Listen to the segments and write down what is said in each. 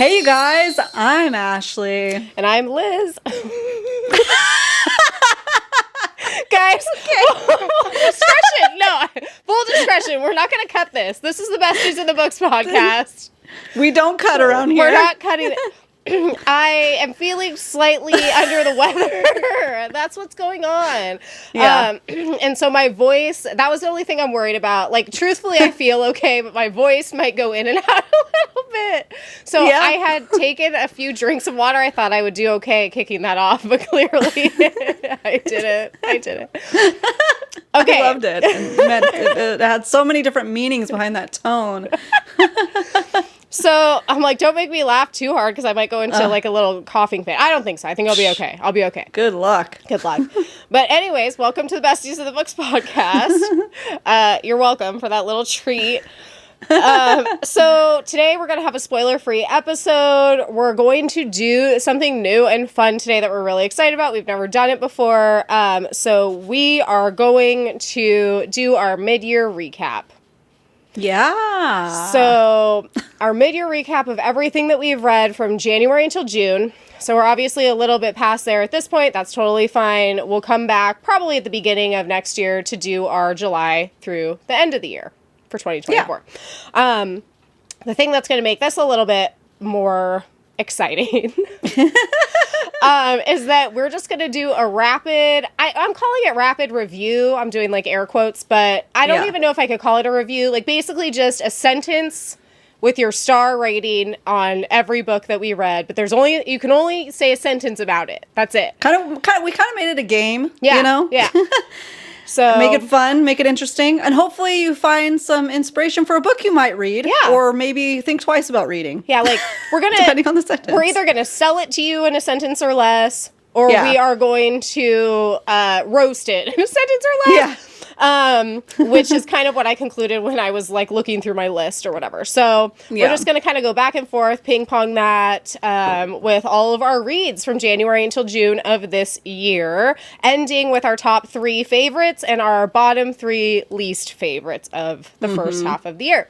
Hey, you guys, I'm Ashley. And I'm Liz. Guys, full discretion. No, full discretion. We're not going to cut this. This is the Besties in the Books podcast. We don't cut around here. We're not cutting it. I am feeling slightly under the weather. That's what's going on. Yeah. And so my voice, that was the only thing I'm worried about. Like, truthfully, I feel okay, but my voice might go in and out a little bit. So Yeah. I had taken a few drinks of water. I thought I would do okay kicking that off, but clearly I didn't. Okay. I loved it. It had so many different meanings behind that tone. So I'm like, don't make me laugh too hard because I might go into like a little coughing fit. I don't think so. I think I'll be okay. I'll be okay. Good luck. Good luck. But anyways, welcome to the Besties of the Books podcast. You're welcome for that little treat. So today we're going to have a spoiler-free episode. We're going to do something new and fun today that we're really excited about. We've never done it before. So we are going to do our mid-year recap. Yeah. So our mid-year recap of everything that we've read from January until June. So we're obviously a little bit past there at this point. That's totally fine. We'll come back probably at the beginning of next year to do our July through the end of the year for 2024. Yeah. The thing that's going to make this a little bit more exciting is that we're just going to do a rapid, I'm calling it rapid review. I'm doing like air quotes, but I don't even know if I could call it a review. Like basically just a sentence with your star rating on every book that we read, but you can only say a sentence about it. That's it. We kind of made it a game, yeah, you know? Yeah. So make it fun, make it interesting, and hopefully you find some inspiration for a book you might read, or maybe think twice about reading. Yeah, like we're gonna depending on the sentence. We're either gonna sell it to you in a sentence or less, or we are going to roast it in a sentence or less. Yeah. Which is kind of what I concluded when I was like looking through my list or whatever. So we're just going to kind of go back and forth, ping pong that with all of our reads from January until June of this year, ending with our top 3 favorites and our bottom 3 least favorites of the first half of the year.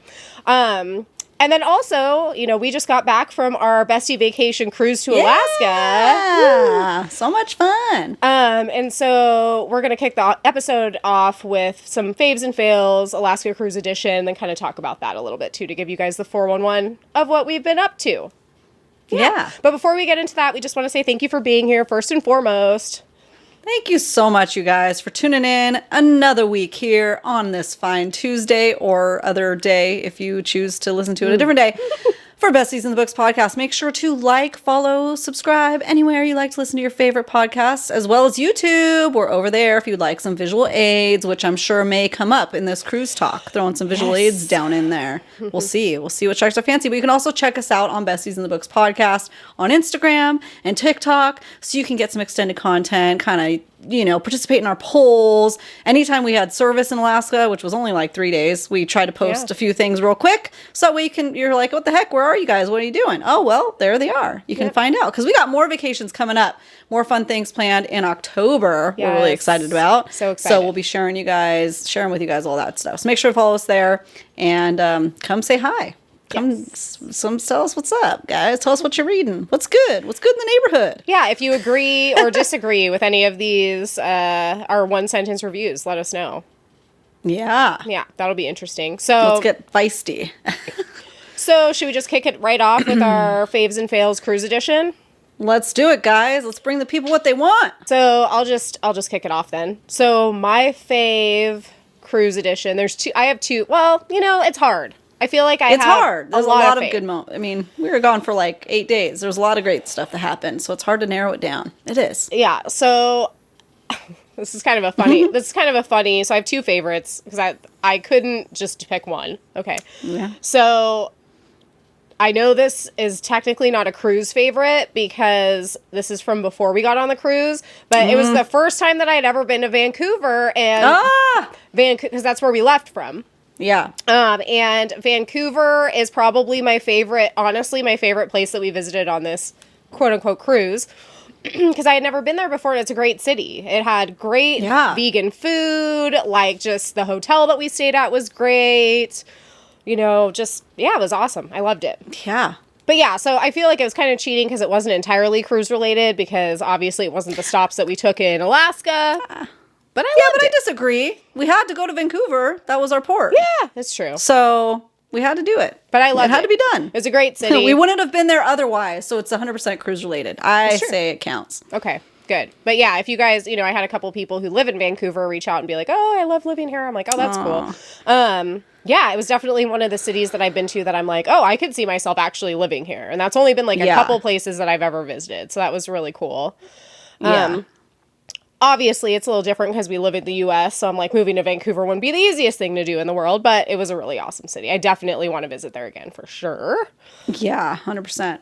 And then also, you know, we just got back from our bestie vacation cruise to Alaska. Yeah, so much fun. And so we're going to kick the episode off with some faves and fails, Alaska Cruise Edition, then kind of talk about that a little bit too, to give you guys the 411 of what we've been up to. Yeah. But before we get into that, we just want to say thank you for being here first and foremost. Thank you so much, you guys, for tuning in another week here on this fine Tuesday or other day if you choose to listen to it a different day. For Besties in the Books podcast, make sure to like, follow, subscribe anywhere you like to listen to your favorite podcasts, as well as YouTube. We're over there if you'd like some visual aids, which I'm sure may come up in this cruise talk. Throwing some visual aids down in there. We'll see. We'll see what strikes our fancy. But you can also check us out on Besties in the Books podcast on Instagram and TikTok, so you can get some extended content, kind of, you know, participate in our polls. Anytime we had service in Alaska, which was only like 3 days, we try to post a few things real quick. So that way you're like, what the heck? Where are you guys? What are you doing? Oh, well, there they are. You can find out. Because we got more vacations coming up. More fun things planned in October. Yes. We're really excited about. So excited. So we'll be sharing with you guys all that stuff. So make sure to follow us there and come say hi. Come tell us what's up, guys. Tell us what you're reading. What's good? What's good in the neighborhood? Yeah, if you agree or disagree with any of these, our one-sentence reviews, let us know. Yeah. Yeah, that'll be interesting. So let's get feisty. So should we just kick it right off with our Faves and Fails Cruise Edition? Let's do it, guys. Let's bring the people what they want. So I'll just kick it off then. So my fave Cruise Edition, I have two. Well, you know, it's hard. I feel like it's hard. There's a lot of good moments. I mean, we were gone for like 8 days. There's a lot of great stuff that happened, so it's hard to narrow it down. It is. Yeah. So this is kind of a funny. So I have 2 favorites because I couldn't just pick one. Okay. Yeah. So I know this is technically not a cruise favorite because this is from before we got on the cruise, but it was the first time that I had ever been to Vancouver and because that's where we left from. Yeah. And Vancouver is probably my favorite place that we visited on this quote unquote cruise. Because I had never been there before, and it's a great city. It had great vegan food, like just the hotel that we stayed at was great. You know, just, it was awesome. I loved it. Yeah. But yeah, so I feel like it was kind of cheating because it wasn't entirely cruise related, because obviously it wasn't the stops that we took in Alaska. But I disagree. We had to go to Vancouver. That was our port. Yeah, it's true. So we had to do it. But I loved it. It had to be done. It was a great city. We wouldn't have been there otherwise. So it's 100% cruise related. I say it counts. Okay, good. But yeah, if you guys, I had a couple people who live in Vancouver reach out and be like, oh, I love living here. I'm like, oh, that's cool. Yeah, it was definitely one of the cities that I've been to that I'm like, oh, I could see myself actually living here. And that's only been like a couple places that I've ever visited. So that was really cool. Obviously, it's a little different because we live in the U.S., so I'm like, moving to Vancouver wouldn't be the easiest thing to do in the world, but it was a really awesome city. I definitely want to visit there again for sure. Yeah, 100%.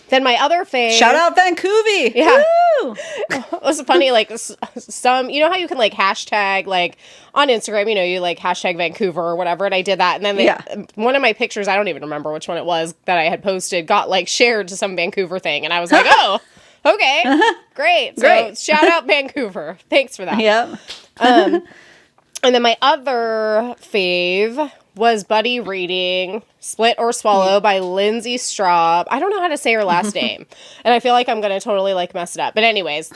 Then my other fave... Shout out Vancouver! Yeah. Woo! It was funny, like, some... You know how you can, like, hashtag, like, on Instagram, you like, hashtag Vancouver or whatever, and I did that, and then one of my pictures, I don't even remember which one it was, that I had posted, got, like, shared to some Vancouver thing, and I was like, oh, okay, great. So, shout out Vancouver. Thanks for that. Yep. And then my other fave was buddy reading Split or Swallow by Lindsay Straube. I don't know how to say her last name, and I feel like I'm going to totally like mess it up. But anyways,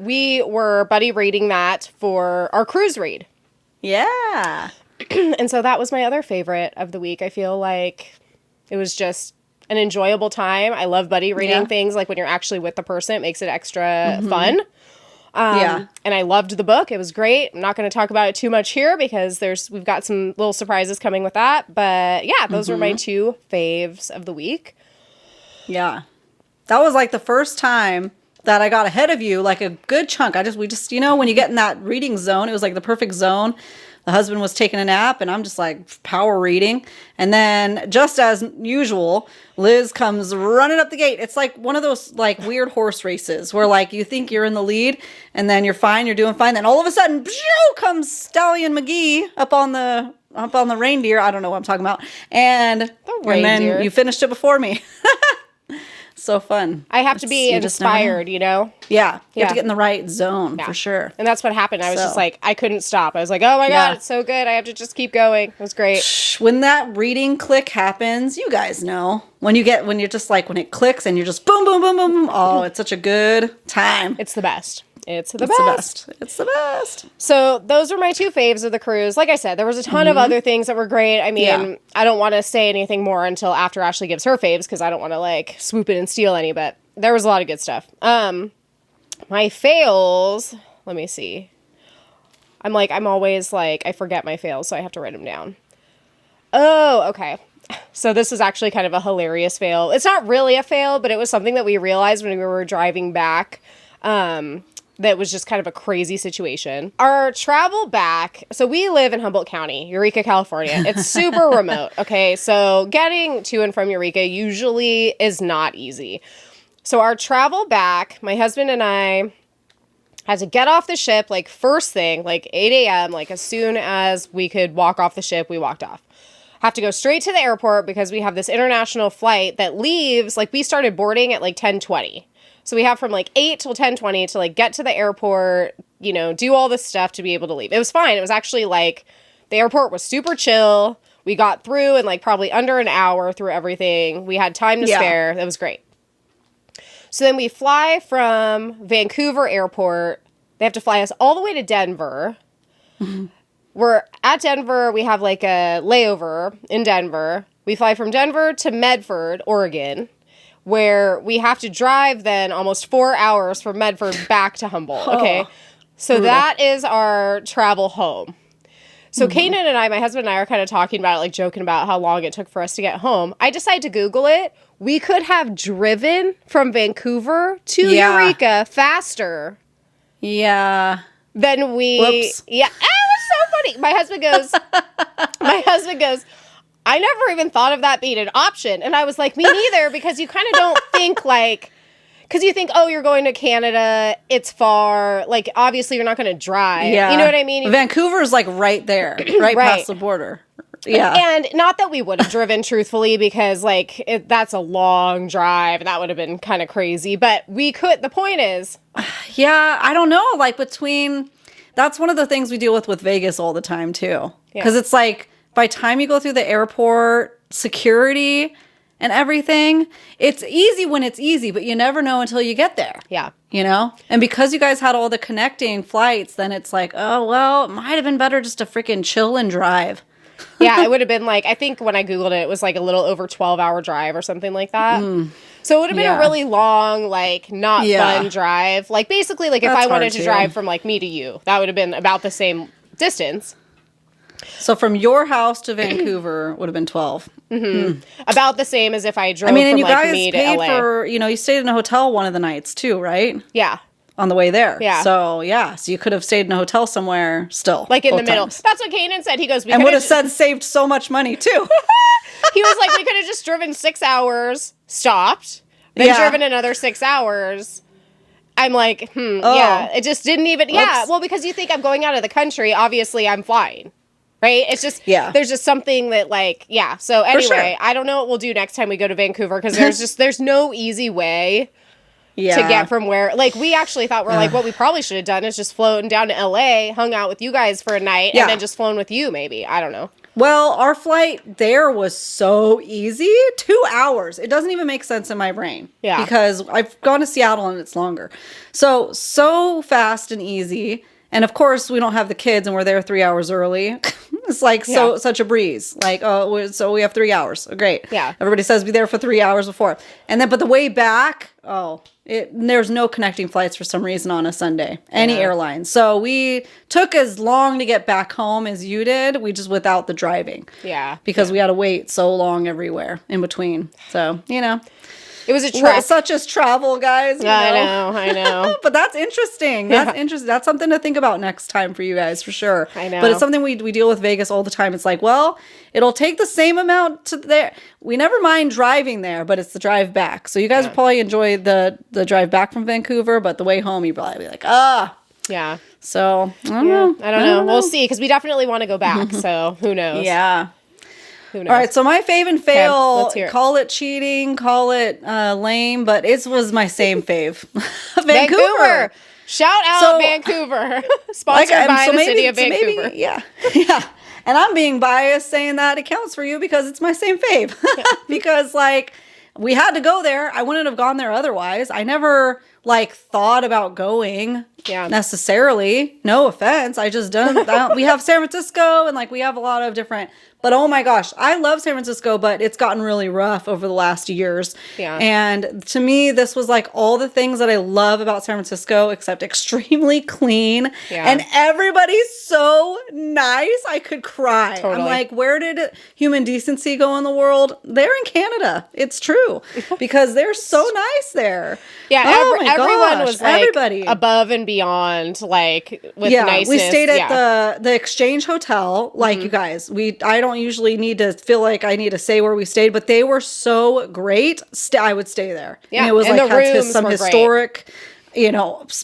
we were buddy reading that for our cruise read. Yeah. And so that was my other favorite of the week. I feel like it was just an enjoyable time. I love buddy reading things. Like when you're actually with the person, it makes it extra fun. And I loved the book. It was great. I'm not going to talk about it too much here because we've got some little surprises coming with that. But yeah, those were my two faves of the week. Yeah. That was like the first time that I got ahead of you, like a good chunk. We just, when you get in that reading zone, it was like the perfect zone. The husband was taking a nap and I'm just like power reading. And then just as usual, Liz comes running up the gate. It's like one of those like weird horse races where like you think you're in the lead and then you're fine, you're doing fine. Then all of a sudden, comes Stallion McGee up on the reindeer. I don't know what I'm talking about. And then you finished it before me. So fun. I have to be inspired, Yeah. You have to get in the right zone for sure. And that's what happened. I was just like, I couldn't stop. I was like, oh my God, it's so good. I have to just keep going. It was great. When that reading click happens, you guys know. When you're just like, when it clicks and you're just boom, boom, boom, boom, boom. Oh, it's such a good time. It's the best. It's the best. So those are my two faves of the cruise. Like I said, there was a ton of other things that were great. I mean, I don't want to say anything more until after Ashley gives her faves because I don't want to like swoop in and steal any, but there was a lot of good stuff. My fails, let me see. I'm always like, I forget my fails, so I have to write them down. Oh, okay. So this is actually kind of a hilarious fail. It's not really a fail, but it was something that we realized when we were driving back. That was just kind of a crazy situation. Our travel back, so we live in Humboldt County, Eureka, California. It's super remote, okay? So getting to and from Eureka usually is not easy. So our travel back, my husband and I had to get off the ship, like first thing, like 8 a.m., like as soon as we could walk off the ship, we walked off. Have to go straight to the airport because we have this international flight that leaves, like we started boarding at like 10:20. So we have from like 8 till 10:20 to like get to the airport, do all this stuff to be able to leave. It was fine. It was actually like the airport was super chill. We got through in like probably under an hour through everything. We had time to spare. That was great. So then we fly from Vancouver Airport. They have to fly us all the way to Denver. Mm-hmm. We're at Denver. We have like a layover in Denver. We fly from Denver to Medford, Oregon, where we have to drive then almost 4 hours from Medford back to Humboldt. Okay. So brutal. That is our travel home. So Kanan and I, my husband and I are kind of talking about it, like joking about how long it took for us to get home. I decided to Google it. We could have driven from Vancouver to Eureka faster. Yeah. Than we... Whoops. Yeah. It was so funny. My husband goes, I never even thought of that being an option. And I was like, me neither, because you kind of don't think like, because you think, oh, you're going to Canada, it's far. Like, obviously, you're not going to drive. Yeah. You know what I mean? Vancouver's like right there, right past the border. Yeah. And not that we would have driven, truthfully, because like that's a long drive. And that would have been kind of crazy. But we could, the point is. Yeah, I don't know. Like that's one of the things we deal with Vegas all the time, too. Because it's like, by the time you go through the airport, security, and everything. It's easy when it's easy, but you never know until you get there. Yeah. You know? And because you guys had all the connecting flights, then it's like, oh, well, it might have been better just to freaking chill and drive. Yeah, it would have been like, I think when I Googled it, it was like a little over 12-hour drive or something like that. So it would have been a really long, like, not fun drive. Like, basically, like, if I wanted to drive from, like, me to you, that would have been about the same distance. So from your house to Vancouver would have been 12. About the same as if I drove and from, you like, guys me to paid LA. for, you stayed in a hotel one of the nights too, right? Yeah. On the way there. Yeah. So you could have stayed in a hotel somewhere still. Like in the both middle. times. That's what Kanan said. He goes, and would have saved so much money too. He was like, we could have just driven 6 hours, stopped, then driven another 6 hours. I'm like, yeah. It just didn't even, well, because you think I'm going out of the country, obviously I'm flying. Right? It's just, there's just something that like, So anyway, I don't know what we'll do next time we go to Vancouver because there's no easy way to get from where, like, we actually thought what we probably should have done is just flown down to LA, hung out with you guys for a night, and then just flown with you maybe. I don't know. Well, our flight there was so easy. 2 hours. It doesn't even make sense in my brain. Yeah. Because I've gone to Seattle and it's longer. So fast and easy. And of course, we don't have the kids and we're there 3 hours early. It's like such a breeze. Like, so we have 3 hours. Great. Yeah. Everybody says be there for 3 hours before. And then, but the way back, there's no connecting flights for some reason on a Sunday. Any airline. So we took as long to get back home as you did. We just without the driving. Yeah. Because we had to wait so long everywhere in between. So, It was a trek. Such as travel, guys. I know. But that's interesting. That's interesting. That's something to think about next time for you guys, for sure. I know. But it's something we deal with Vegas all the time. It's like, well, it'll take the same amount to there. We never mind driving there, but it's the drive back. So you guys will probably enjoy the drive back from Vancouver, but the way home, you'll probably be like, Yeah. So, I don't know. I don't know. We'll see, because we definitely want to go back, so who knows? Yeah. Who knows? All right, so my fave and fail, let's hear it. call it cheating, call it lame, but it was my same fave. Vancouver. Shout out Vancouver. Sponsored by the city of Vancouver. Yeah. And I'm being biased saying that it counts for you because it's my same fave. Because, like, we had to go there. I wouldn't have gone there otherwise. I never, thought about going necessarily. No offense. I just don't. We have San Francisco and, we have a lot of different... But oh my gosh, I love San Francisco, but it's gotten really rough over the last years. Yeah. And to me, this was all the things that I love about San Francisco, except extremely clean. Yeah. And everybody's so nice. I could cry. Totally. I'm like, where did human decency go in the world? They're in Canada. It's true. Because they're so nice there. Yeah, everyone was everybody above and beyond, with niceness. We stayed at the Exchange Hotel, you guys. I don't usually need to feel like I need to say where we stayed, but they were so great. I would stay there. Yeah, and it was and the had rooms some were historic,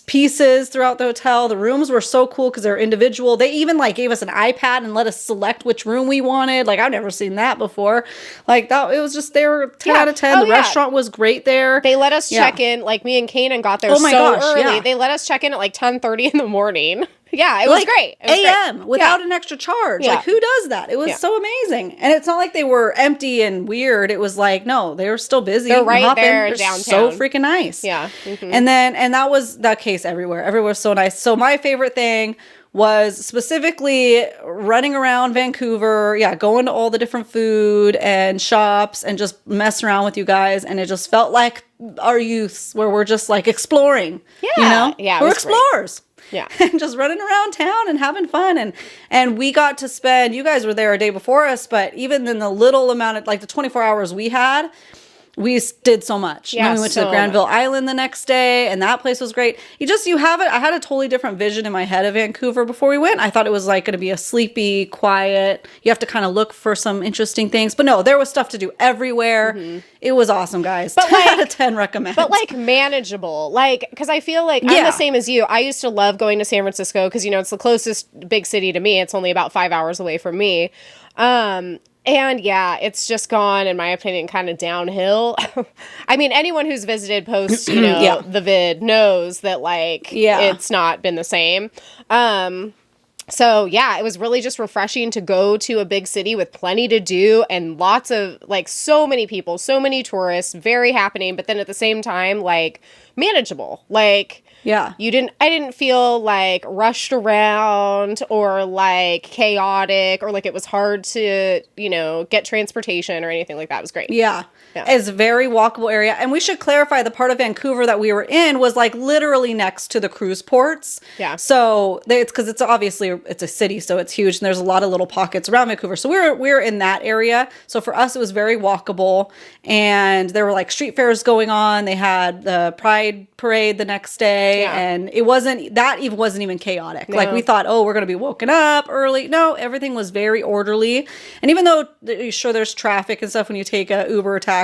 pieces throughout the hotel. The rooms were so cool because they're individual. They even gave us an iPad and let us select which room we wanted. I've never seen that before. That it was just they were 10 out of 10. The restaurant was great there. They let us check in. Me and Kanan got there early. Yeah. They let us check in at 10:30 in the morning. Yeah, it was great. It was AM without an extra charge. Yeah. Who does that? It was so amazing. And it's not like they were empty and weird. It was no, they were still busy. They're right there They're downtown. so freaking nice. Yeah. Mm-hmm. And that was the case everywhere. Everywhere was so nice. So my favorite thing was specifically running around Vancouver, going to all the different food and shops and just mess around with you guys. And it just felt like our youth where we're just exploring. Yeah. Yeah. We're explorers. Great. Yeah. And just running around town and having fun. And we got to spend, you guys were there a day before us, but even in the little amount of the 24 hours we had, we did so much. Yeah, and then we went to Granville Island the next day, and that place was great. I had a totally different vision in my head of Vancouver before we went. I thought it was going to be a sleepy, quiet, you have to kind of look for some interesting things. But no, there was stuff to do everywhere. Mm-hmm. It was awesome, guys. But 10 out of 10 recommend. But manageable. Because I feel I'm the same as you. I used to love going to San Francisco because, it's the closest big city to me. It's only about 5 hours away from me. And it's just gone, in my opinion, kind of downhill. I mean, anyone who's visited post, the vid knows that it's not been the same. So, yeah, it was really just refreshing to go to a big city with plenty to do and lots of, like, so many people, so many tourists, very happening, but then at the same time, like, manageable. Like, yeah, I didn't feel, like, rushed around or, like, chaotic or, like, it was hard to, you know, get transportation or anything like that. It was great. Yeah. It's a very walkable area. And we should clarify the part of Vancouver that we were in was like literally next to the cruise ports. Yeah. So it's because it's obviously it's a city, so it's huge, and there's a lot of little pockets around Vancouver. So we were in that area. So for us, it was very walkable, and there were like street fairs going on. They had the Pride Parade the next day, and it wasn't even chaotic. No. Like we thought, oh, we're gonna be woken up early. No, everything was very orderly. And even though sure there's traffic and stuff when you take a Uber or taxi,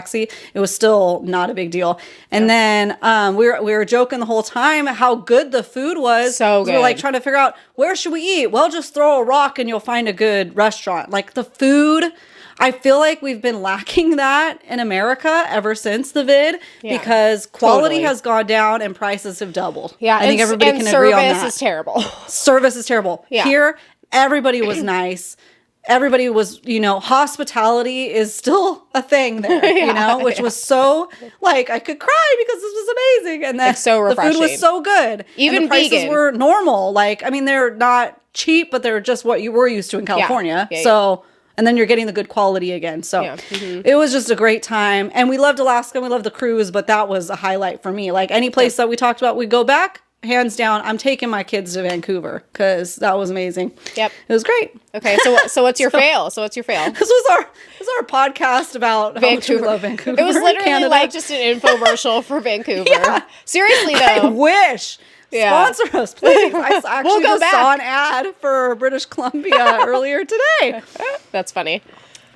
it was still not a big deal. And then we were joking the whole time how good the food was. So good. We were like trying to figure out, where should we eat? Well, just throw a rock and you'll find a good restaurant. Like the food, I feel like we've been lacking that in America ever since the vid because quality has gone down and prices have doubled. Yeah, I think everybody can agree on that. Service is terrible. Service is terrible. Yeah. Here, everybody was nice. Everybody was, you know, hospitality is still a thing there, you know, which was so, like, I could cry because this was amazing. And then so the food was so good. Even and the prices vegan. were normal. Like, I mean, they're not cheap, but they're just what you were used to in California. So, and then you're getting the good quality again. So it was just a great time. And we loved Alaska and we loved the cruise, but that was a highlight for me. Like any place that we talked about, we'd go back. Hands down, I'm taking my kids to Vancouver because that was amazing. Yep, it was great. Okay, so what's your fail? So what's your fail? This was our podcast about Vancouver. How much we love Vancouver. It was literally like just an infomercial for Vancouver. Seriously though, I wish. Sponsor us, please. I actually saw an ad for British Columbia earlier today. That's funny.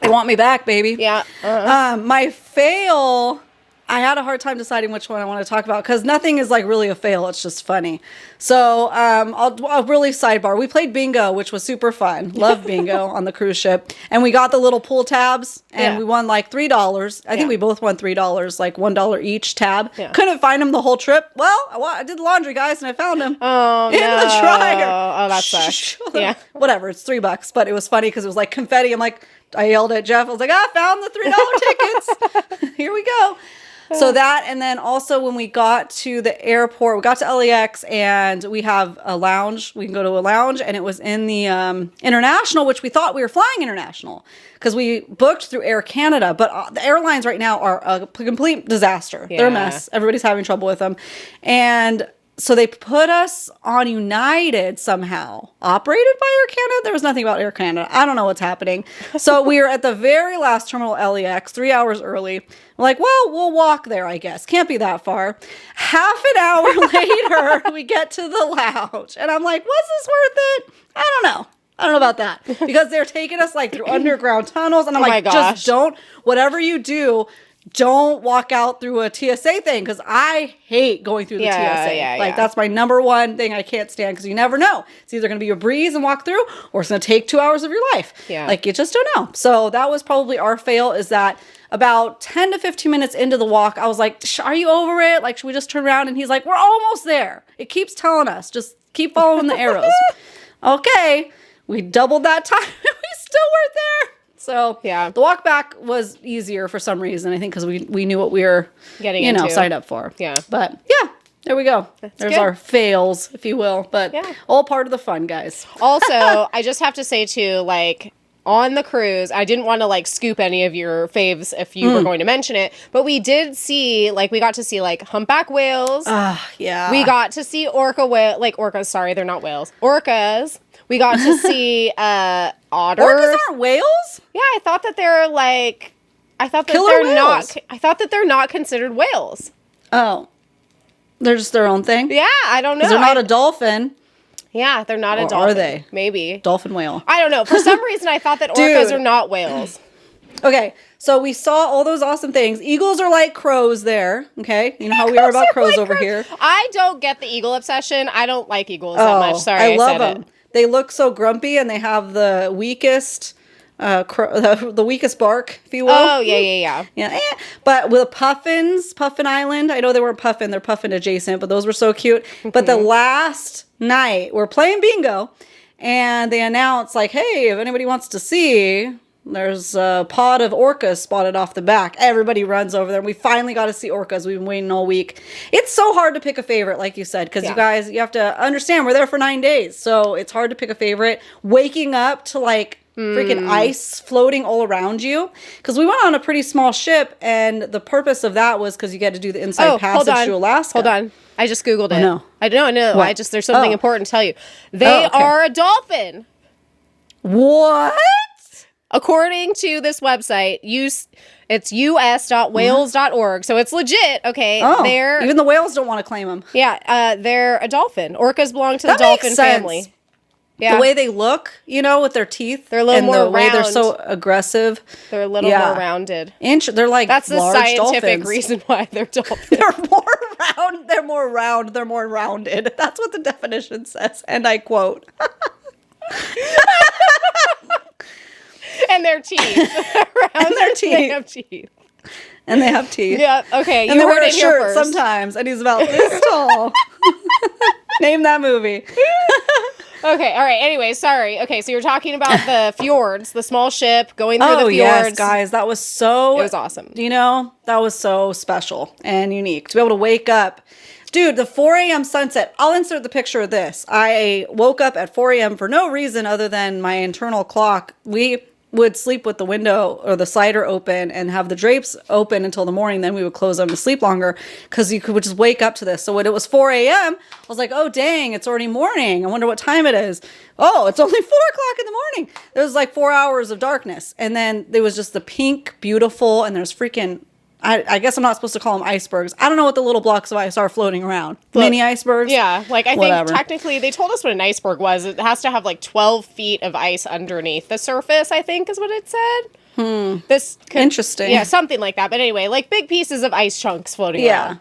They want me back, baby. Yeah. My fail. I had a hard time deciding which one I want to talk about because nothing is like really a fail. It's just funny. So I'll really sidebar. We played bingo, which was super fun. Love bingo on the cruise ship. And we got the little pool tabs and we won like $3. I think we both won $3, like $1 each tab. Yeah. Couldn't find them the whole trip. Well, I did the laundry, guys, and I found them in the dryer. Oh, that sucks. Yeah. Whatever. It's $3, but it was funny because it was like confetti. I yelled at Jeff. I was like, I found the $3 tickets. Here we go. So that, and then also when we got to the airport, we got to LAX and we have a lounge. We can go to a lounge and it was in the international, which we thought we were flying international because we booked through Air Canada. But the airlines right now are a complete disaster. Yeah. They're a mess. Everybody's having trouble with them. And so they put us on United somehow, operated by Air Canada. There was nothing about Air Canada. I don't know what's happening. So we were at the very last terminal, LAX, 3 hours early. I'm like, well, we'll walk there, I guess. Can't be that far. Half an hour later, we get to the lounge. And I'm like, was this worth it? I don't know about that. Because they're taking us like through underground tunnels. And I'm like, just don't, whatever you do, don't walk out through a TSA thing because I hate going through the TSA. That's my number one thing I can't stand because you never know. It's either going to be a breeze and walk through or it's going to take 2 hours of your life. Yeah. Like you just don't know. So that was probably our fail is that about 10 to 15 minutes into the walk, I was like, are you over it? Like, should we just turn around? And he's like, we're almost there. It keeps telling us, just keep following the arrows. Okay. We doubled that time and we still weren't there. So the walk back was easier for some reason. I think because we knew what we were getting into. Signed up for. Yeah. But there we go. There's our fails, if you will. But all part of the fun, guys. Also, I just have to say too, like on the cruise, I didn't want to like scoop any of your faves if you were going to mention it, but we did see we got to see like humpback whales. Yeah. We got to see orcas. Sorry, they're not whales. Orcas. We got to see otters. Orcas aren't whales? Yeah, I thought that they're like I thought that they're not considered whales. Oh. They're just their own thing? Yeah, I don't know. They're not a dolphin. Yeah, they're not a dolphin. Are they? Maybe. Dolphin whale. I don't know. For some reason I thought that orcas are not whales. Okay, so we saw all those awesome things. Eagles are like crows there, okay? You know how we are about crows over here. I don't get the eagle obsession. I don't like eagles that much. Sorry, I love them. They look so grumpy and they have the weakest the weakest bark, if you will. Oh, yeah. But with Puffin Island, I know they weren't Puffin, they're Puffin adjacent, but those were so cute. But the last night, we're playing bingo, and they announce like, hey, if anybody wants to see, there's a pod of orcas spotted off the back. Everybody runs over there. And we finally got to see orcas. We've been waiting all week. It's so hard to pick a favorite, like you said, because you guys, you have to understand we're there for 9 days. So it's hard to pick a favorite. Waking up to like freaking ice floating all around you. Because we went on a pretty small ship, and the purpose of that was because you get to do the inside passage to Alaska. Hold on. I just Googled it. No. I don't know. What? There's something important to tell you. They are a dolphin. What? According to this website, it's us.whales.org, so it's legit. Okay, even the whales don't want to claim them. Yeah, they're a dolphin. Orcas belong to the dolphin family. Yeah, the way they look, with their teeth, they're a little more round. Way they're so aggressive. They're a little more rounded. They're like that's the large scientific dolphins. reason why they're dolphins. They're more round. They're more round. They're more rounded. That's what the definition says, and I quote. And their teeth. And their teeth. They have teeth. And they have teeth. Yeah, okay. And they wear a shirt sometimes, and he's about this tall. Name that movie. Okay, all right. Anyway, sorry. Okay, so you're talking about the fjords, the small ship going through the fjords. Yes, guys. That was so... It was awesome. That was so special and unique. To be able to wake up... Dude, the 4 a.m. sunset. I'll insert the picture of this. I woke up at 4 a.m. for no reason other than my internal clock. We would sleep with the window or the slider open and have the drapes open until the morning. Then we would close them to sleep longer because you would just wake up to this. So when it was 4 a.m., I was like, oh, dang, it's already morning. I wonder what time it is. Oh, it's only 4 o'clock in the morning. There was like 4 hours of darkness. And then there was just the pink, beautiful, and there's freaking... I guess I'm not supposed to call them icebergs. I don't know what the little blocks of ice are floating around. Mini icebergs? Yeah, like I think technically they told us what an iceberg was. It has to have like 12 feet of ice underneath the surface, I think is what it said. Interesting. Yeah, something like that. But anyway, like big pieces of ice chunks floating around.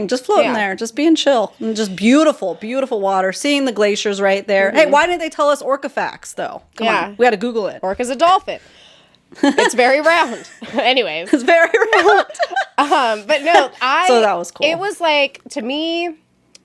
Just floating there, just being chill. And just beautiful, beautiful water. Seeing the glaciers right there. Mm-hmm. Hey, why didn't they tell us orca facts, though? Come on. We had to Google it. Orca's a dolphin. It's very round. Anyways. It's very round. But no, so that was cool. It was like, to me,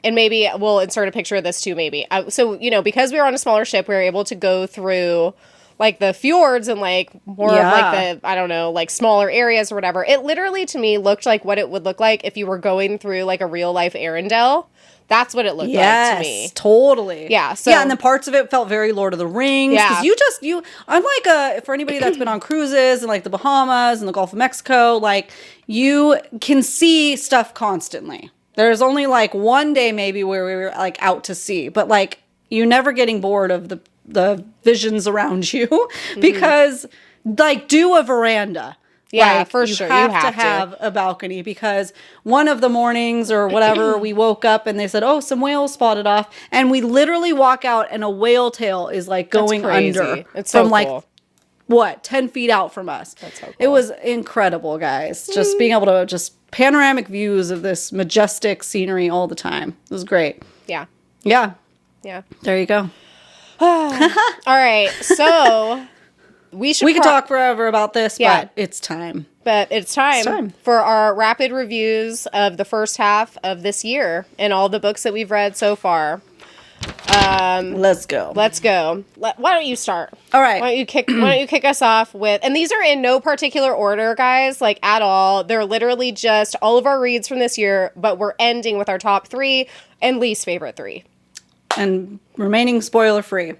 and maybe we'll insert a picture of this too, maybe. So, because we were on a smaller ship, we were able to go through like the fjords and like more of like the, I don't know, like smaller areas or whatever. It literally to me looked like what it would look like if you were going through like a real life Arendelle. That's what it looked like to me. Totally. Yeah. So and the parts of it felt very Lord of the Rings. Yeah. Because unlike for anybody that's been on cruises and like the Bahamas and the Gulf of Mexico, like you can see stuff constantly. There's only like one day maybe where we were like out to sea, but like you're never getting bored of the visions around you because like do a veranda. Yeah, like, for sure. You have to have a balcony because one of the mornings or whatever, we woke up and they said, oh, some whales spotted off. And we literally walk out and a whale tail is like going under. It's so from like, 10 feet out from us. That's so cool. It was incredible, guys. Just being able to just panoramic views of this majestic scenery all the time. It was great. Yeah. Yeah. Yeah. There you go. All right. So... We could talk forever about this, but it's time. But it's time for our rapid reviews of the first half of this year and all the books that we've read so far. Let's go. Why don't you start? All right. Why don't you kick us off with? And these are in no particular order, guys. Like at all. They're literally just all of our reads from this year, but we're ending with our top 3 and least favorite 3, and remaining spoiler free,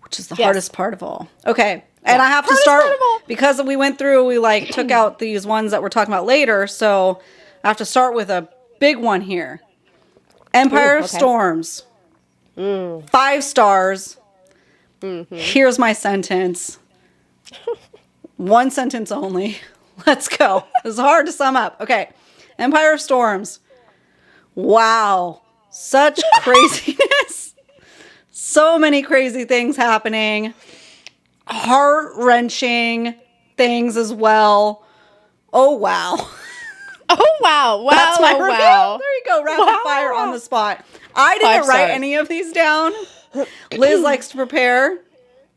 which is the hardest part of all. Okay. And I have to start, because we went through, we like took out these ones that we're talking about later, so I have to start with a big one here. Empire of Storms. 5 stars. Mm-hmm. Here's my sentence. One sentence only. Let's go. It's hard to sum up. Okay. Empire of Storms. Wow. Such craziness. So many crazy things happening. Heart-wrenching things as well. Oh, wow. Oh, wow. That's my review. Wow. There you go. Rapid fire on the spot. I didn't write any of these down. Liz likes to prepare.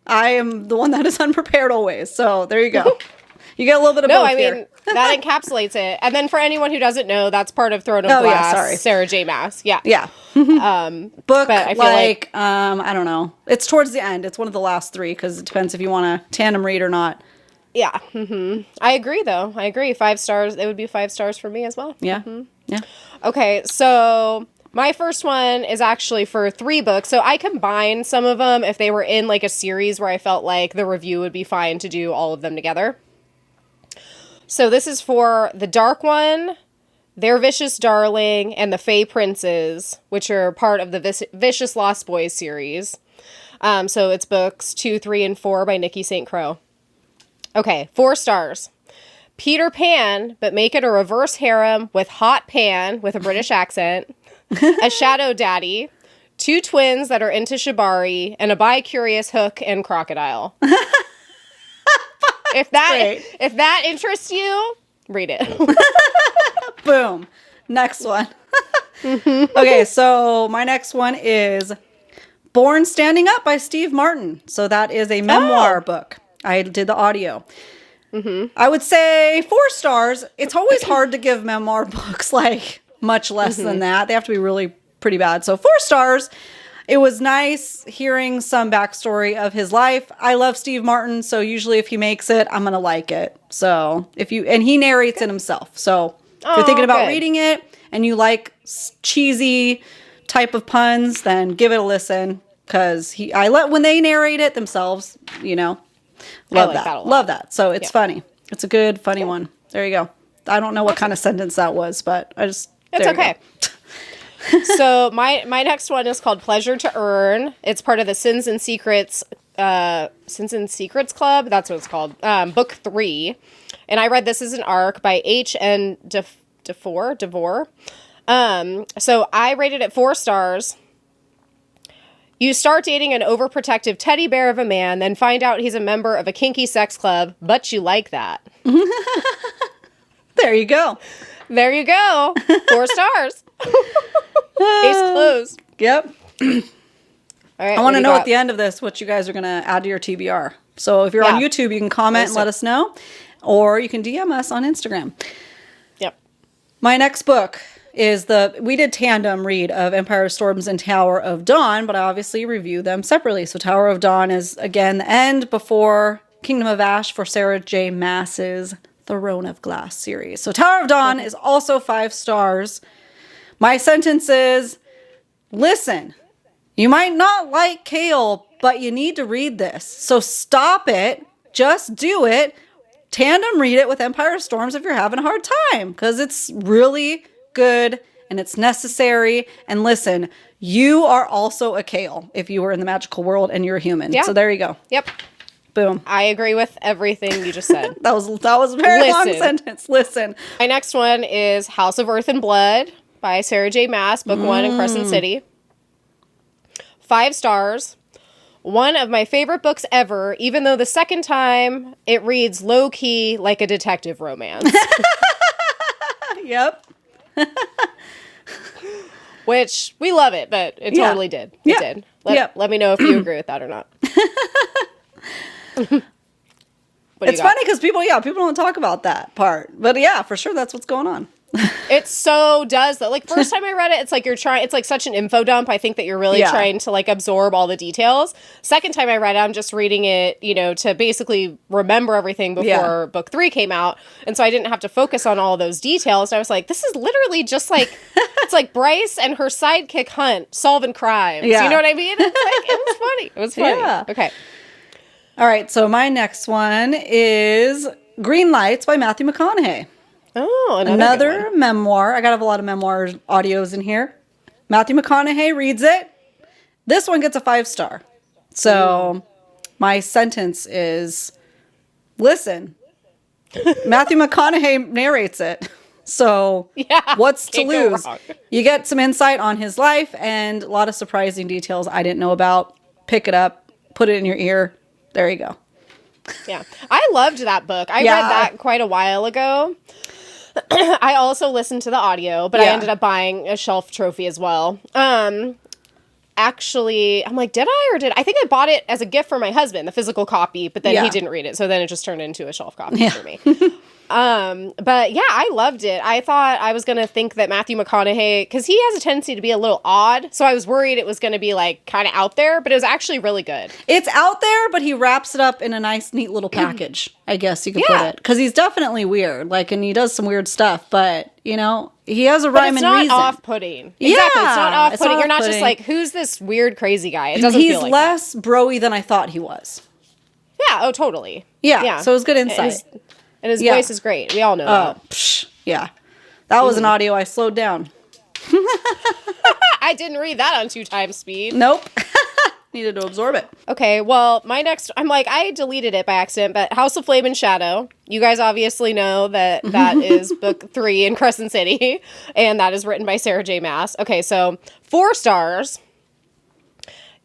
I am the one that is unprepared always. So there you go. You get a little bit of both here. mean, that encapsulates it. And then for anyone who doesn't know, that's part of Throne of Glass, Sarah J. Maas. Yeah. Yeah. Book, I feel like I don't know. It's towards the end. It's one of the last 3 because it depends if you want to tandem read or not. Yeah. I agree, though. I agree. 5 stars. It would be 5 stars for me as well. Yeah. Yeah. Okay. So my first one is actually for 3 books. So I combined some of them if they were in like a series where I felt like the review would be fine to do all of them together. So this is for The Dark One, Their Vicious Darling, and The Fae Princes, which are part of the Vicious Lost Boys series. So it's books 2, 3, and 4 by Nikki St. Crow. Okay, 4 stars. Peter Pan, but make it a reverse harem with Hot Pan with a British accent, a Shadow Daddy, 2 twins that are into Shibari, and a bi-curious Hook and Crocodile. If that interests you, read it. Boom. Next one. Okay, so my next one is Born Standing Up by Steve Martin. So that is a memoir book. I did the audio. I would say 4 stars. It's always hard to give memoir books like much less than that. They have to be really pretty bad. So 4 stars. It was nice hearing some backstory of his life. I love Steve Martin, so usually if he makes it, I'm going to like it. So and he narrates it himself. So if you're thinking about reading it and you like cheesy type of puns, then give it a listen because when they narrate it themselves, love that. Love that. So it's funny. It's a good, funny one. There you go. I don't know what kind of sentence that was, but it's okay. So my next one is called Pleasure to Earn. It's part of the Sins and Secrets Club. That's what it's called. Book 3. And I read this as an arc by H.N. DeVore. So I rated it 4 stars. You start dating an overprotective teddy bear of a man, then find out he's a member of a kinky sex club, but you like that. There you go. 4 stars. Case closed. Yep. All right, I want to know at the end of this what you guys are going to add to your TBR. So if you're on YouTube, you can comment and let us know, or you can DM us on Instagram. Yep. My next book is we did tandem read of Empire of Storms and Tower of Dawn, but I obviously review them separately. So Tower of Dawn is, again, the end before Kingdom of Ash for Sarah J. Maas's Throne of Glass series. So Tower of Dawn is also 5 stars. My sentence is, listen, you might not like kale, but you need to read this. So stop it. Just do it. Tandem read it with Empire of Storms if you're having a hard time, because it's really good and it's necessary. And listen, you are also a kale if you were in the magical world and you're a human. Yeah. So there you go. Yep. Boom. I agree with everything you just said. that was a very long sentence. Listen. My next one is House of Earth and Blood by Sarah J. Maas, book 1 in Crescent City. 5 stars. One of my favorite books ever, even though the second time it reads low-key like a detective romance. Yep. Which, we love it, but it totally did. It did. Let me know if you agree with that or not. It's funny because people don't talk about that part. But yeah, for sure, that's what's going on. It so does though. Like first time I read it, it's like it's like such an info dump. I think that you're really trying to like absorb all the details. Second time I read it, I'm just reading it, to basically remember everything before book 3 came out. And so I didn't have to focus on all those details. I was like, this is literally just like, it's like Bryce and her sidekick Hunt solving crimes. Yeah. You know what I mean? It's like, it was funny. It was funny. Yeah. Okay. All right. So my next one is Green Lights by Matthew McConaughey. Oh, another memoir. I got a lot of memoir audios in here. Matthew McConaughey reads it. This one gets a 5 star. So my sentence is, listen, Matthew McConaughey narrates it. So what's to lose? You get some insight on his life and a lot of surprising details I didn't know about. Pick it up, put it in your ear. There you go. Yeah. I loved that book. I read that quite a while ago. I also listened to the audio, but I ended up buying a shelf trophy as well. actually, I'm like, I think I bought it as a gift for my husband, the physical copy, but then he didn't read it. So then it just turned into a shelf copy for me. But yeah, I loved it. I thought I was going to think that Matthew McConaughey, because he has a tendency to be a little odd. So I was worried it was going to be like kind of out there, but it was actually really good. It's out there, but he wraps it up in a nice, neat little package, I guess you could put it. Because he's definitely weird, like, and he does some weird stuff, but, you know, he has a rhyme and reason. It's not off-putting. Exactly, it's not off-putting. You're not just like, who's this weird, crazy guy? It doesn't feel like less bro-y than I thought he was. Yeah, oh, totally. Yeah, so it was good insight. And his voice is great. We all know that. Yeah. That was an audio I slowed down. I didn't read that on 2x speed. Nope. Needed to absorb it. Okay, well, my next... I'm like, I deleted it by accident, but House of Flame and Shadow. You guys obviously know that is book 3 in Crescent City, and that is written by Sarah J. Maas. Okay, so 4 stars.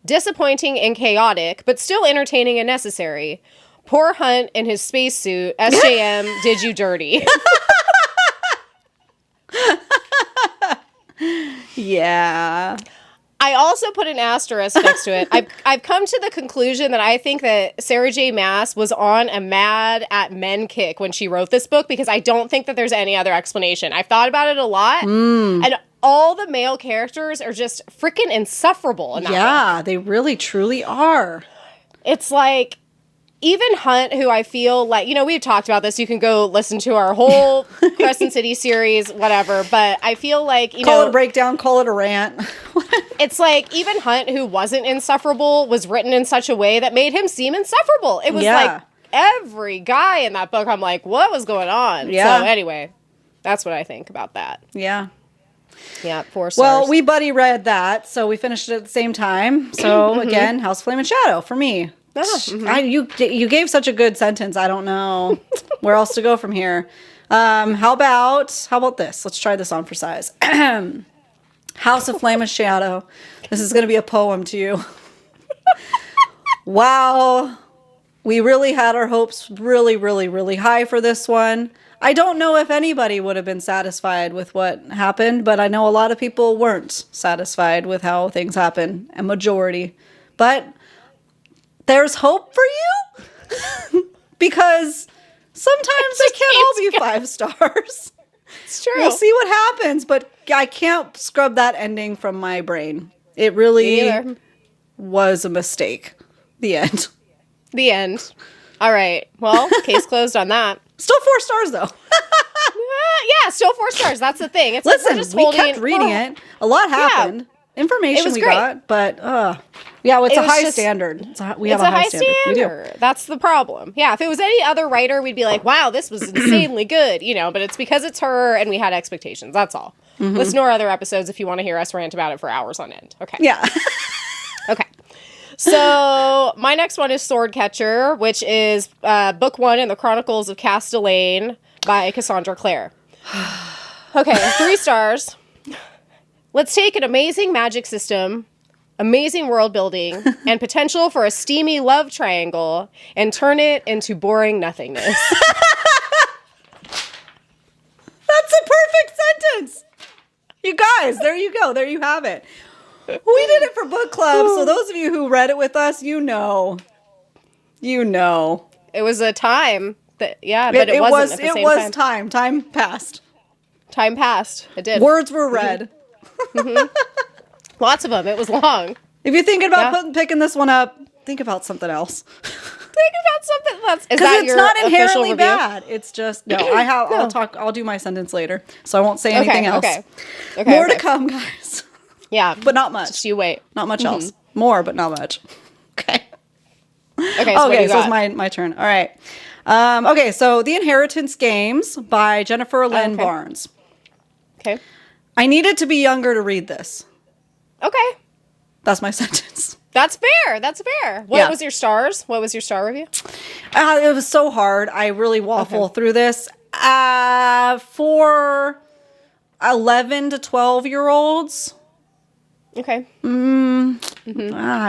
Disappointing and chaotic, but still entertaining and necessary. Poor Hunt in his spacesuit. SJM did you dirty. Yeah. I also put an asterisk next to it. I've come to the conclusion that I think that Sarah J. Maas was on a mad at men kick when she wrote this book, because I don't think that there's any other explanation. I've thought about it a lot, and all the male characters are just freaking insufferable in that book. They really, truly are. It's like... Even Hunt, who I feel like, you know, we've talked about this. You can go listen to our whole Crescent City series, whatever. But I feel like, call it a breakdown, call it a rant. It's like even Hunt, who wasn't insufferable, was written in such a way that made him seem insufferable. It was like every guy in that book, I'm like, what was going on? Yeah. So anyway, that's what I think about that. Yeah. Yeah, 4 stars. Well, we buddy read that, so we finished it at the same time. So again, House, Flame, and Shadow for me. You gave such a good sentence. I don't know where else to go from here. How about this? Let's try this on for size. House of Flame and Shadow. This is going to be a poem to you. Wow. We really had our hopes really, really, really high for this one. I don't know if anybody would have been satisfied with what happened, but I know a lot of people weren't satisfied with how things happened, a majority. But there's hope for you, because sometimes they can't all be 5 stars. It's true. We'll see what happens, but I can't scrub that ending from my brain. It really was a mistake. The end. The end. All right. Well, case closed on that. Still 4 stars, though. Yeah, still 4 stars. That's the thing. It's Listen, like we kept reading it. A lot happened. Information we got, but it's a high standard. We have a high standard. We do. That's the problem. Yeah, if it was any other writer, we'd be like, wow, this was insanely good, but it's because it's her and we had expectations. That's all. Listen to our other episodes if you want to hear us rant about it for hours on end. Okay. Yeah. Okay. So my next one is Swordcatcher, which is book 1 in the Chronicles of Castellane by Cassandra Clare. Okay, 3 stars. Let's take an amazing magic system, amazing world building, and potential for a steamy love triangle and turn it into boring nothingness. That's a perfect sentence. You guys, there you go. There you have it. We did it for book club, so those of you who read it with us, you know. It was a time that, but it wasn't at the same time. Time passed. Time passed. It did. Words were read. Lots of them. It was long. If you're thinking about picking this one up, think about something else. Think about something else. Because it's not inherently bad. It's just I'll do my sentence later, so I won't say anything else. Okay. More to come, guys. Yeah, but not much. Just you wait. Not much else. More, but not much. Okay. Okay. So it's my turn. All right. Okay. So The Inheritance Games by Jennifer Lynn Barnes. Okay. I needed to be younger to read this. Okay. That's my sentence. That's fair. What was your stars? What was your star review? It was so hard. I really waffle through this. For 11 to 12-year-olds. Okay.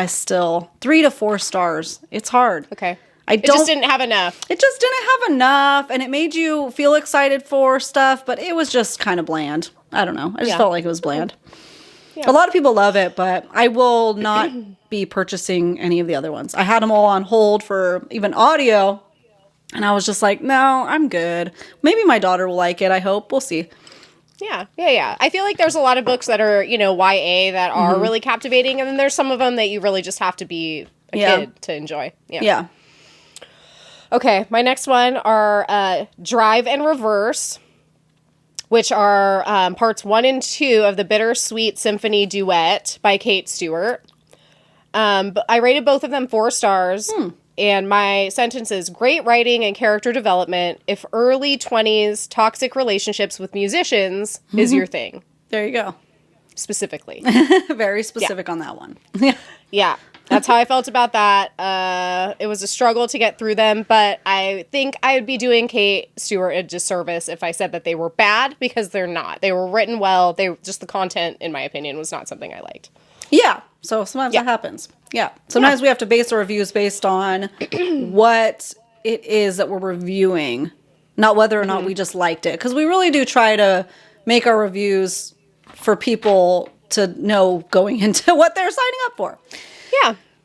Still 3 to 4 stars. It's hard. Okay. It just didn't have enough. It just didn't have enough, and it made you feel excited for stuff, but it was just kind of bland. I don't know. I just felt like it was bland. Yeah. A lot of people love it, but I will not be purchasing any of the other ones. I had them all on hold for even audio, and I was just like, no, I'm good. Maybe my daughter will like it, I hope. We'll see. Yeah. I feel like there's a lot of books that are, YA that are really captivating, and then there's some of them that you really just have to be a kid to enjoy. Yeah. Okay, my next one are Drive and Reverse, which are parts 1 and 2 of the Bittersweet Symphony Duet by Kate Stewart. But I rated both of them 4 stars. And my sentence is, great writing and character development if early 20s toxic relationships with musicians is your thing. There you go. Specifically. Very specific on that one. Yeah. That's how I felt about that. It was a struggle to get through them, but I think I would be doing Kate Stewart a disservice if I said that they were bad, because they're not. They were written well. Just the content, in my opinion, was not something I liked. Yeah. So sometimes that happens. Yeah. Sometimes we have to base our reviews based on what it is that we're reviewing, not whether or not we just liked it. Because we really do try to make our reviews for people to know going into what they're signing up for.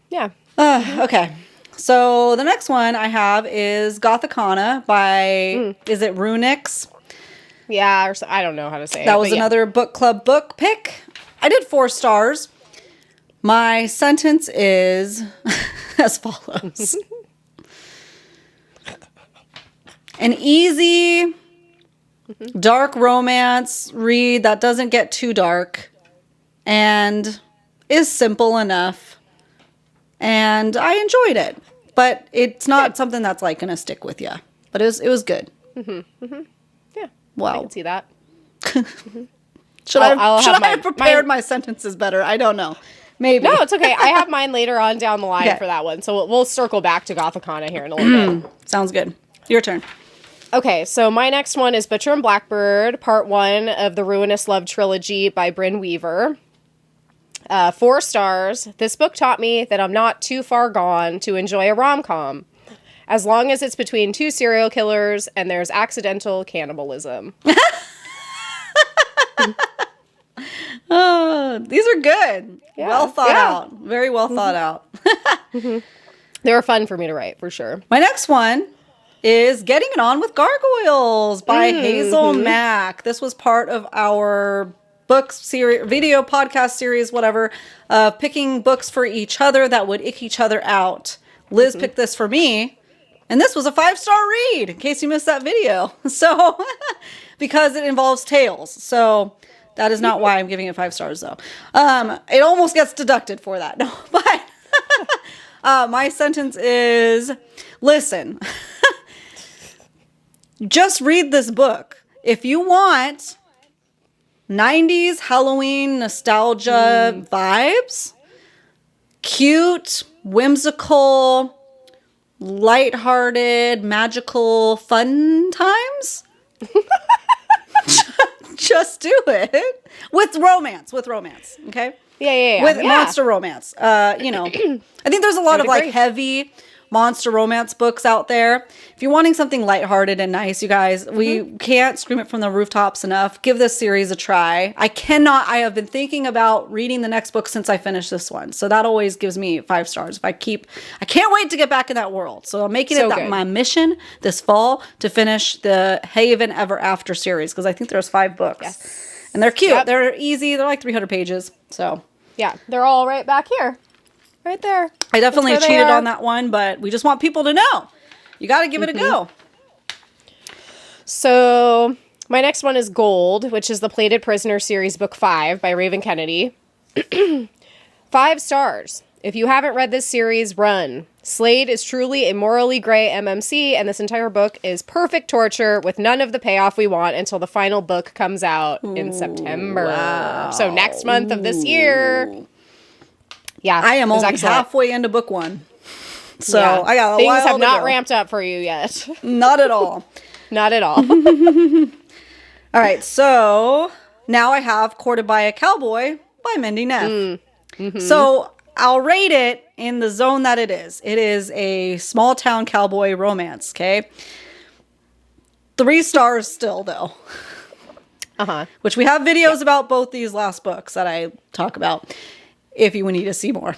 Yeah. Okay. So the next one I have is Gothicana by, is it Runix? Yeah, or so, I don't know how to say it. That was another book club book pick. I did 4 stars. My sentence is as follows. An easy, dark romance read that doesn't get too dark and is simple enough. And I enjoyed it. But it's not something that's like going to stick with you. But it was good. Yeah. Wow. I can see that. Should I have prepared my sentences better? I don't know. Maybe. No, it's okay. I have mine later on down the line for that one. So we'll circle back to Gothicana here in a little bit. Sounds good. Your turn. Okay, so my next one is Butcher and Blackbird, part 1 of the Ruinous Love trilogy by Brynne Weaver. 4 stars. This book taught me that I'm not too far gone to enjoy a rom-com, as long as it's between 2 serial killers and there's accidental cannibalism. Oh, these are good. Yeah. Well thought out. Very well thought out. They were fun for me to write, for sure. My next one is Getting It On with Gargoyles by Hazel Mack. This was part of our book series, video podcast series, whatever, picking books for each other that would ick each other out. Liz picked this for me, and this was a 5-star read, in case you missed that video. So, because it involves tails. So, that is not why I'm giving it 5 stars, though. It almost gets deducted for that. No, but my sentence is, listen, just read this book. If you want 90s Halloween nostalgia vibes, cute, whimsical, lighthearted, magical, fun times, just do it. With romance, okay? Yeah. With monster romance. I think there's a lot of like heavy monster romance books out there. If you're wanting something lighthearted and nice, you guys, we can't scream it from the rooftops enough. Give this series a try. I have been thinking about reading the next book since I finished this one. So that always gives me 5 stars. I can't wait to get back in that world. So I'm making it my mission this fall to finish the Haven Ever After series, because I think there's 5 books. Yes. And they're cute. Yep. They're easy. They're like 300 pages. So yeah, they're all right back here. Right there. I definitely cheated on that one, but we just want people to know. You got to give it a go. So my next one is Gold, which is the Plated Prisoner series, book 5 by Raven Kennedy. 5 stars. If you haven't read this series, run. Slade is truly a morally gray MMC, and this entire book is perfect torture with none of the payoff we want until the final book comes out in September. Wow. So next month of this year. Yeah, I am only halfway into book 1. So I got a while to go. Things have not ramped up for you yet. Not at all. Not at all. All right, so now I have Courted by a Cowboy by Mindy Neff. So I'll rate it in the zone that it is. It is a small town cowboy romance, okay? 3 stars still, though. which we have videos about both these last books that I talk about if you need to see more.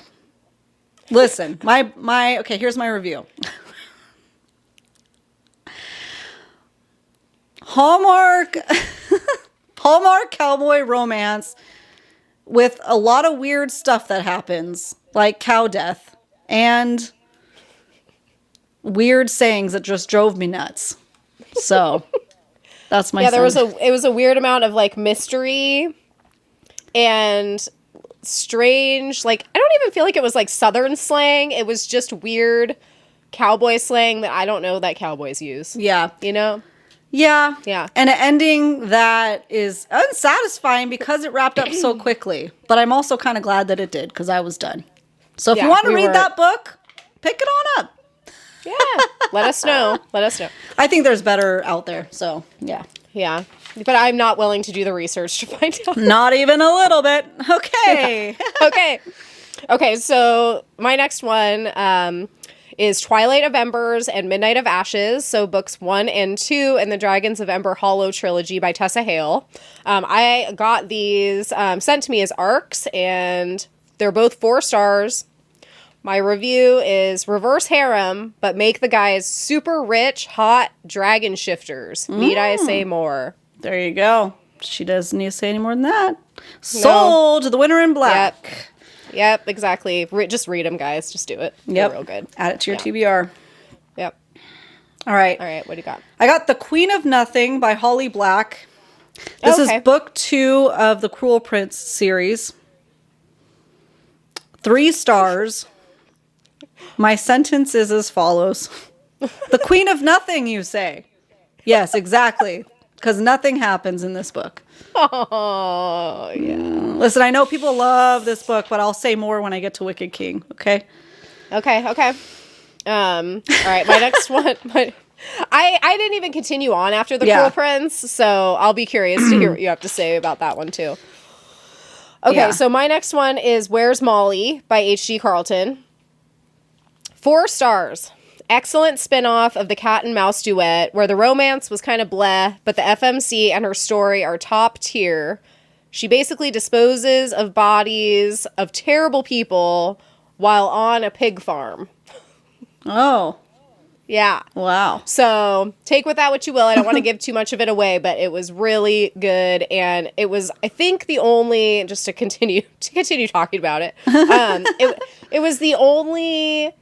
Listen, okay, here's my review. Hallmark cowboy romance with a lot of weird stuff that happens, like cow death and weird sayings that just drove me nuts. So that's my it was a weird amount of like mystery and strange, like I don't even feel like it was like Southern slang. It was just weird cowboy slang that I don't know that cowboys use. Yeah. You know? Yeah. Yeah. And an ending that is unsatisfying because it wrapped up so quickly. But I'm also kind of glad that it did because I was done. So if you want to read that book, pick it on up. Yeah. Let us know. I think there's better out there. So, yeah. Yeah. But I'm not willing to do the research to find out. Not even a little bit. Okay. Okay. So my next one is Twilight of Embers and Midnight of Ashes. So books 1 and 2 in the Dragons of Ember Hollow trilogy by Tessa Hale. I got these sent to me as ARCs, and they're both 4 stars. My review is reverse harem, but make the guys super rich, hot dragon shifters. Need I say more? There you go. She doesn't need to say any more than that. Sold to the winner in black. Yep, exactly. Just read them, guys. Just do it. Yep. They're real good. Add it to your TBR. Yep. All right. What do you got? I got The Queen of Nothing by Holly Black. This is book 2 of the Cruel Prince series. 3 stars. My sentence is as follows. The Queen of Nothing, you say? Yes, exactly. Because nothing happens in this book. Oh, yeah. Listen, I know people love this book, but I'll say more when I get to Wicked King, okay? Okay. All right, my next one. I didn't even continue on after The Cruel Prince, so I'll be curious to hear what you have to say about that one, too. Okay, so my next one is Where's Molly by H.G. Carlton. 4 stars. Excellent spin-off of the cat and mouse duet, where the romance was kind of bleh, but the FMC and her story are top tier. She basically disposes of bodies of terrible people while on a pig farm. Oh. Yeah. Wow. So take with that what you will. I don't want to give too much of it away, but it was really good. And it was, I think, the only, just to continue talking about it, it was the only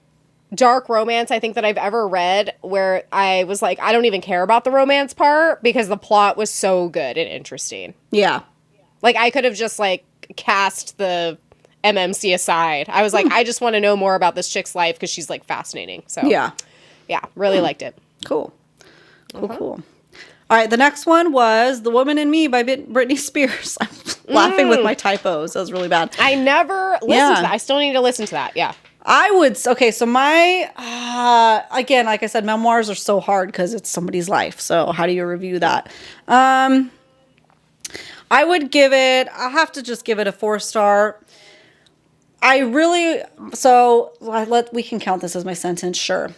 dark romance I think that I've ever read where I was like, I don't even care about the romance part because the plot was so good and interesting. Yeah. Like I could have just like cast the MMC aside. I was like, I just want to know more about this chick's life because she's like fascinating. So yeah, really liked it. Cool. All right, the next one was The Woman in Me by Britney Spears. I'm laughing with my typos. That was really bad. I never listened to that. I still need to listen to that. Yeah. I would, okay, so my, again, like I said, memoirs are so hard because it's somebody's life. So how do you review that? I would give it, I'll have to just give it a 4-star. We can count this as my sentence, sure.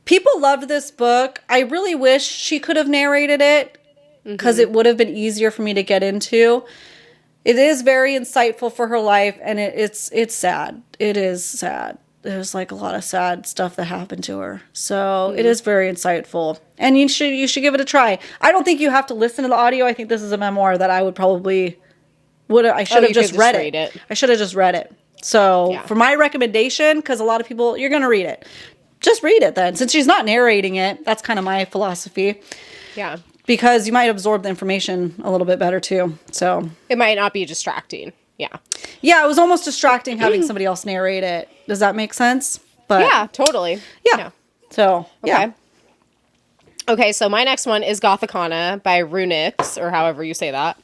People loved this book. I really wish she could have narrated it because it would have been easier for me to get into. It is very insightful for her life, and it's sad. It is sad. There's like a lot of sad stuff that happened to her. So it is very insightful, and you should give it a try. I don't think you have to listen to the audio. I think this is a memoir that I would probably I should have just read it. I should have just read it. So for my recommendation, because a lot of people, you're going to read it. Just read it then. Since she's not narrating it, that's kind of my philosophy. Yeah. Because you might absorb the information a little bit better too. So it might not be distracting. Yeah. Yeah, it was almost distracting having somebody else narrate it. Does that make sense? But yeah, totally. Yeah. So yeah. Okay, so my next one is Gothicana by Runix, or however you say that.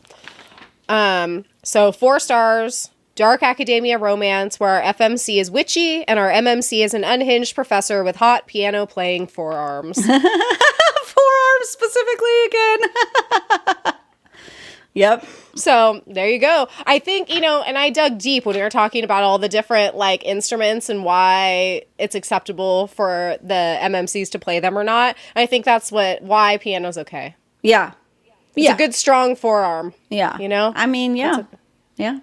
So 4 stars. Dark academia romance where our FMC is witchy and our MMC is an unhinged professor with hot piano playing forearms. Forearms specifically again. Yep. So there you go. I think, and I dug deep when we were talking about all the different like instruments and why it's acceptable for the MMCs to play them or not. I think that's why piano's okay. Yeah. It's a good, strong forearm. Yeah. You know? I mean, yeah. Yeah.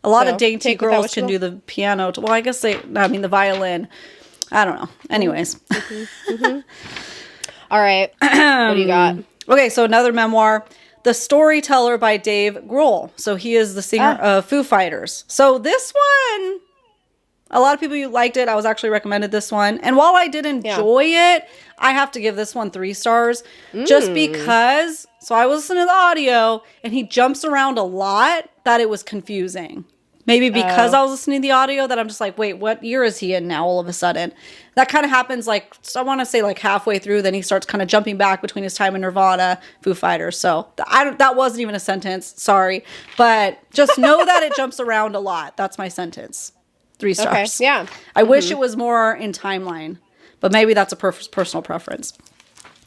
A lot of dainty girls can do the piano. Well, I guess the violin. I don't know. Anyways. All right. What do you got? Okay, so another memoir, The Storyteller by Dave Grohl. So he is the singer of Foo Fighters. So this one, a lot of people liked it. I was actually recommended this one. And while I did enjoy it, I have to give this one 3 stars. Just because, so I was listening to the audio, and he jumps around a lot that it was confusing. Maybe because I was listening to the audio that I'm just like, wait, what year is he in now all of a sudden? That kind of happens I want to say halfway through, then he starts kind of jumping back between his time in Nirvana, Foo Fighters. So that wasn't even a sentence. Sorry. But just know that it jumps around a lot. That's my sentence. 3 stars. Okay, yeah. I wish it was more in timeline, but maybe that's a personal preference.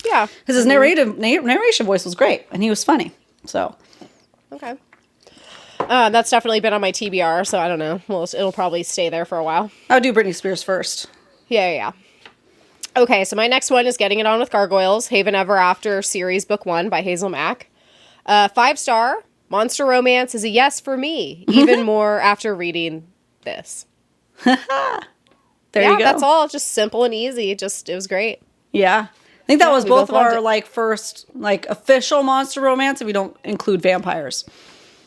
Yeah. Because his narration voice was great, and he was funny. So. Okay. That's definitely been on my TBR, so I don't know. Well, it'll probably stay there for a while. I'll do Britney Spears first. Yeah. Okay, so my next one is Getting It On with Gargoyles, Haven Ever After Series Book 1 by Hazel Mack. 5-star, monster romance is a yes for me, even more after reading this. There you go. That's all. Just simple and easy. It was great. Yeah. I think that was both of our first official monster romance if we don't include vampires.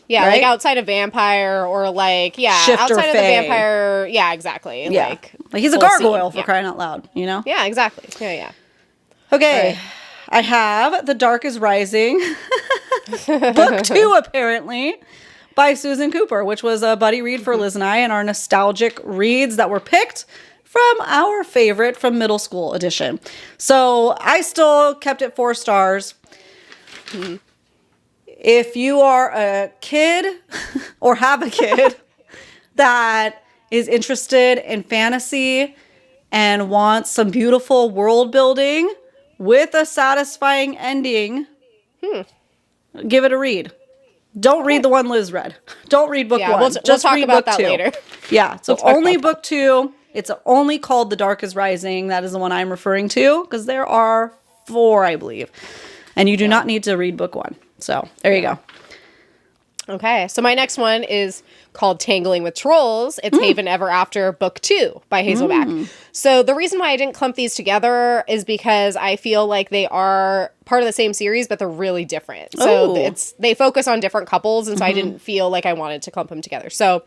Yeah, right? Outside of vampire or Shift outside or of the fae. vampire. Yeah, exactly. Yeah. He's a gargoyle for crying out loud, you know? Yeah, exactly. Yeah. Okay. Right. I have The Dark is Rising. Book 2, apparently, by Susan Cooper, which was a buddy read for Liz and I, and our nostalgic reads that were picked from our favorite from middle school edition. So I still kept it 4 stars. If you are a kid or have a kid that is interested in fantasy and wants some beautiful world building with a satisfying ending, give it a read. Don't read the one Liz read. Don't read book 1. We'll talk read about book that 2. later. Yeah, so only book 2. It's only called The Dark is Rising. That is the one I'm referring to because there are 4, I believe. And you do not need to read book 1. So there you go. Okay, so my next one is called Tangling with Trolls. It's Haven Ever After Book 2 by Hazel Mack. So the reason why I didn't clump these together is because I feel like they are part of the same series, but they're really different. So they focus on different couples, and so I didn't feel like I wanted to clump them together. So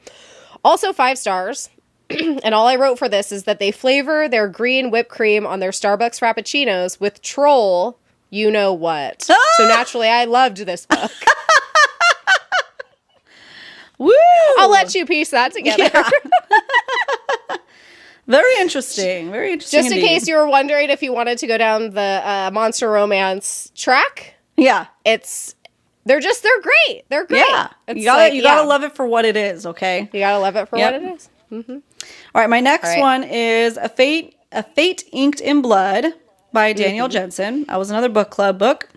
also 5 stars. And all I wrote for this is that they flavor their green whipped cream on their Starbucks Frappuccinos with troll you know what. So naturally, I loved this book. Woo! I'll let you piece that together. Yeah. Very interesting. Very interesting. Just in case you were wondering if you wanted to go down the monster romance track. Yeah. They're great. They're great. Yeah. You gotta love it for what it is, okay? You gotta love it for what it is. All right, my next one is A Fate Inked in Blood by Danielle Jensen. That was another book club book.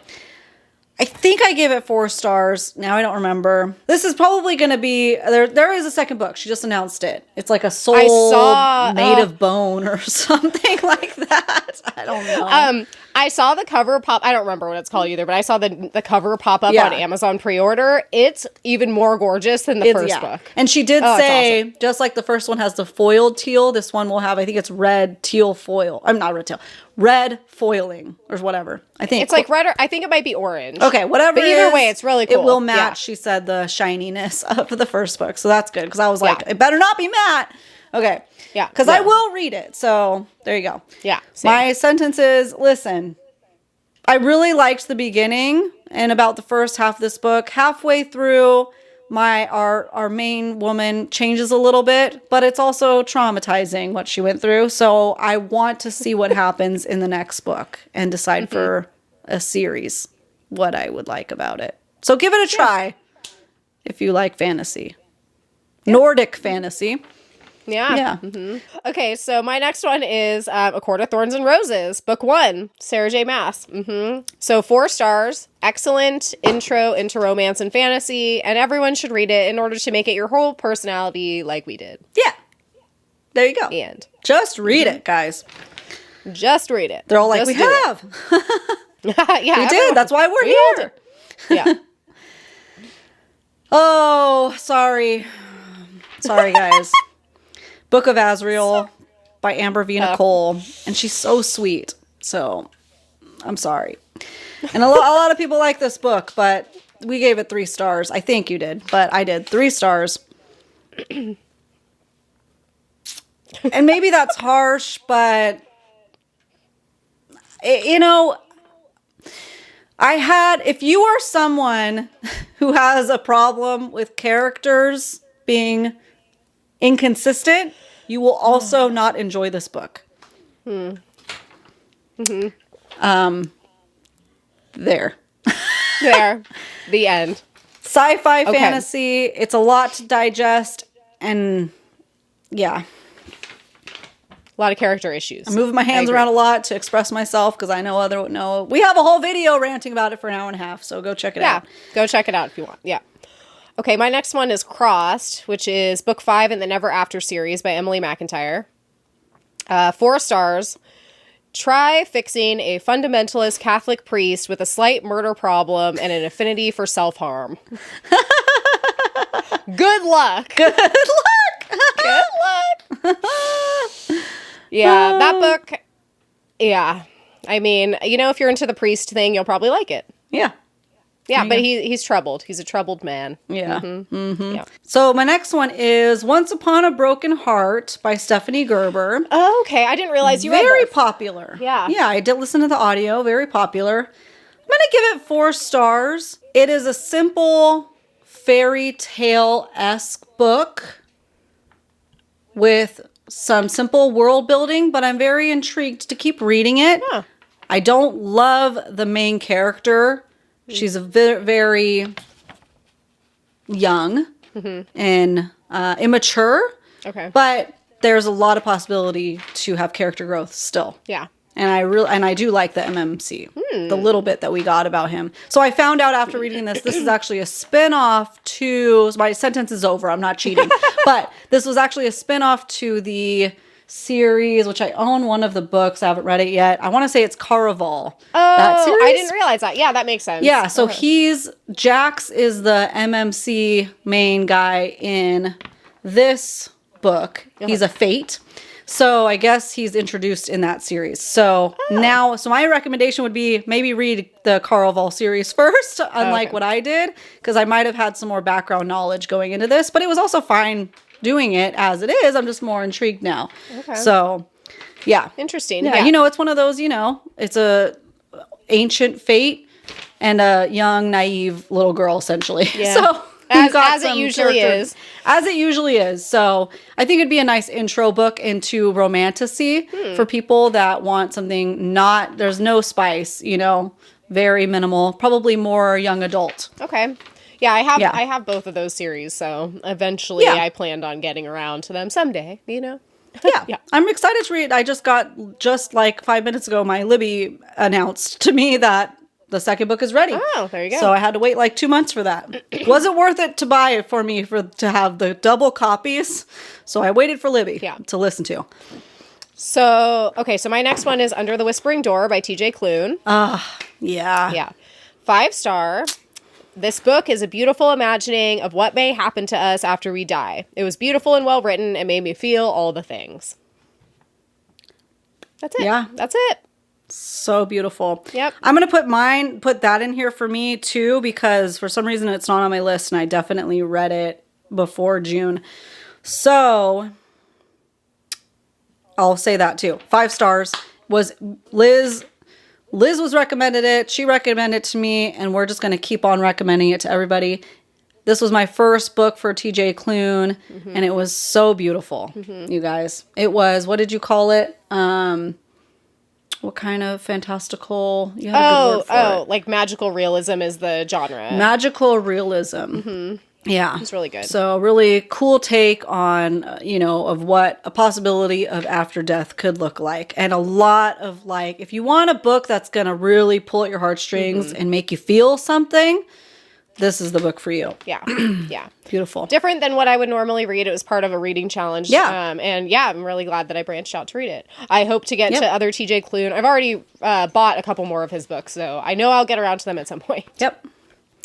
I think I gave it 4 stars. Now I don't remember. This is probably going to be... There is a second book. She just announced it. It's like a soul made of bone or something like that. I don't know. I saw the cover pop... I don't remember what it's called either, but I saw the cover pop up on Amazon pre-order. It's even more gorgeous than the first book. And she did say, awesome. Just like the first one has the foiled teal, this one will have, I think it's red teal foil. I'm not red teal. Red foiling or whatever. I think it's like red, or I think it might be orange. Okay, whatever. But either way, it's really cool. It will match, she said, the shininess of the first book. So that's good because I was like, it better not be matte. Okay. Yeah. Because I will read it. So there you go. Yeah. Same. My sentence is, listen, I really liked the beginning and about the first half of this book. Halfway through, our main woman changes a little bit, but it's also traumatizing what she went through. So I want to see what happens in the next book and decide for a series what I would like about it. So give it a try if you like fantasy. Nordic fantasy. Yeah. Okay, so my next one is A Court of Thorns and Roses, Book 1, Sarah J. Maas. So 4 stars, excellent intro into romance and fantasy, and everyone should read it in order to make it your whole personality like we did. Yeah. There you go. And just read it, guys. Just read it. They're all like, we have. Yeah, we did. That's why we're here. Yeah. Oh, sorry. Sorry, guys. Book of Azrael by Amber V. Nicole. And she's so sweet. So, I'm sorry. And a lot of people like this book, but we gave it 3 stars. I think you did, but I did. 3 stars. And maybe that's harsh, but, if you are someone who has a problem with characters being inconsistent, you will also not enjoy this book. Mm-hmm. There. The end. Sci-fi fantasy. It's a lot to digest, and yeah. A lot of character issues. I'm moving my hands around a lot to express myself because I know we have a whole video ranting about it for an hour and a half, so go check it out. Go check it out if you want. Yeah. Okay, my next one is Crossed, which is book 5 in the Never After series by Emily McIntyre. 4 stars. Try fixing a fundamentalist Catholic priest with a slight murder problem and an affinity for self-harm. Good luck. Good luck. Good luck. Yeah, that book, yeah. I mean, if you're into the priest thing, you'll probably like it. Yeah. Yeah, but he's troubled. He's a troubled man. Yeah. Mm-hmm. Mm-hmm. Yeah. So my next one is Once Upon a Broken Heart by Stephanie Gerber. Oh, okay. I didn't realize you read Very this. popular. Yeah. Yeah, I did listen to the audio. Very popular. I'm going to give it 4 stars. It is a simple fairy tale-esque book with some simple world building, but I'm very intrigued to keep reading it. Huh. I don't love the main character. She's a very young and immature. Okay. But there's a lot of possibility to have character growth still. Yeah. And I do like the MMC, the little bit that we got about him. So I found out after reading this is actually a spin-off to, my sentence is over, I'm not cheating, but this was actually a spin-off to the series, which I own one of the books. I haven't read it yet. I want to say it's Caraval. Oh, that series. I didn't realize that. Yeah, that makes sense. Yeah, so Jax is the MMC main guy in this book. He's a Fate. So I guess he's introduced in that series. So so my recommendation would be maybe read the Caraval series first, unlike what I did, because I might have had some more background knowledge going into this, but it was also fine doing it as it is. I'm just more intrigued now. Okay. So, yeah. Interesting. Yeah, it's one of those, it's a ancient fate and a young, naive little girl, essentially. Yeah. So, as it usually is. As it usually is. So I think it'd be a nice intro book into romanticy for people that want something there's no spice, very minimal, probably more young adult. Okay. Yeah, I have both of those series, so eventually I planned on getting around to them someday, Yeah. I'm excited to read. I just like 5 minutes ago, my Libby announced to me that the second book is ready. Oh, there you go. So I had to wait like 2 months for that. Wasn't worth it to buy it for me to have the double copies. So I waited for Libby to listen to. So my next one is Under the Whispering Door by TJ Klune. Yeah. Yeah. 5 star. This book is a beautiful imagining of what may happen to us after we die. It was beautiful and well written and made me feel all the things. That's it. Yeah. That's it. So beautiful. Yep. I'm going to put that in here for me too, because for some reason it's not on my list and I definitely read it before June. So I'll say that too. 5 stars was Liz was recommended it. She recommended it to me and we're just going to keep on recommending it to everybody. This was my first book for TJ Klune and it was so beautiful, you guys. It was, what did you call it? What kind of fantastical? You had a good word for it. Like magical realism is the genre. Magical realism. Yeah. It's really good. So a really cool take on, of what a possibility of after death could look like. And a lot of if you want a book that's going to really pull at your heartstrings and make you feel something, this is the book for you. Yeah. Yeah. Beautiful. Different than what I would normally read. It was part of a reading challenge. Yeah. I'm really glad that I branched out to read it. I hope to get to other TJ Klune. I've already bought a couple more of his books, so I know I'll get around to them at some point. Yep.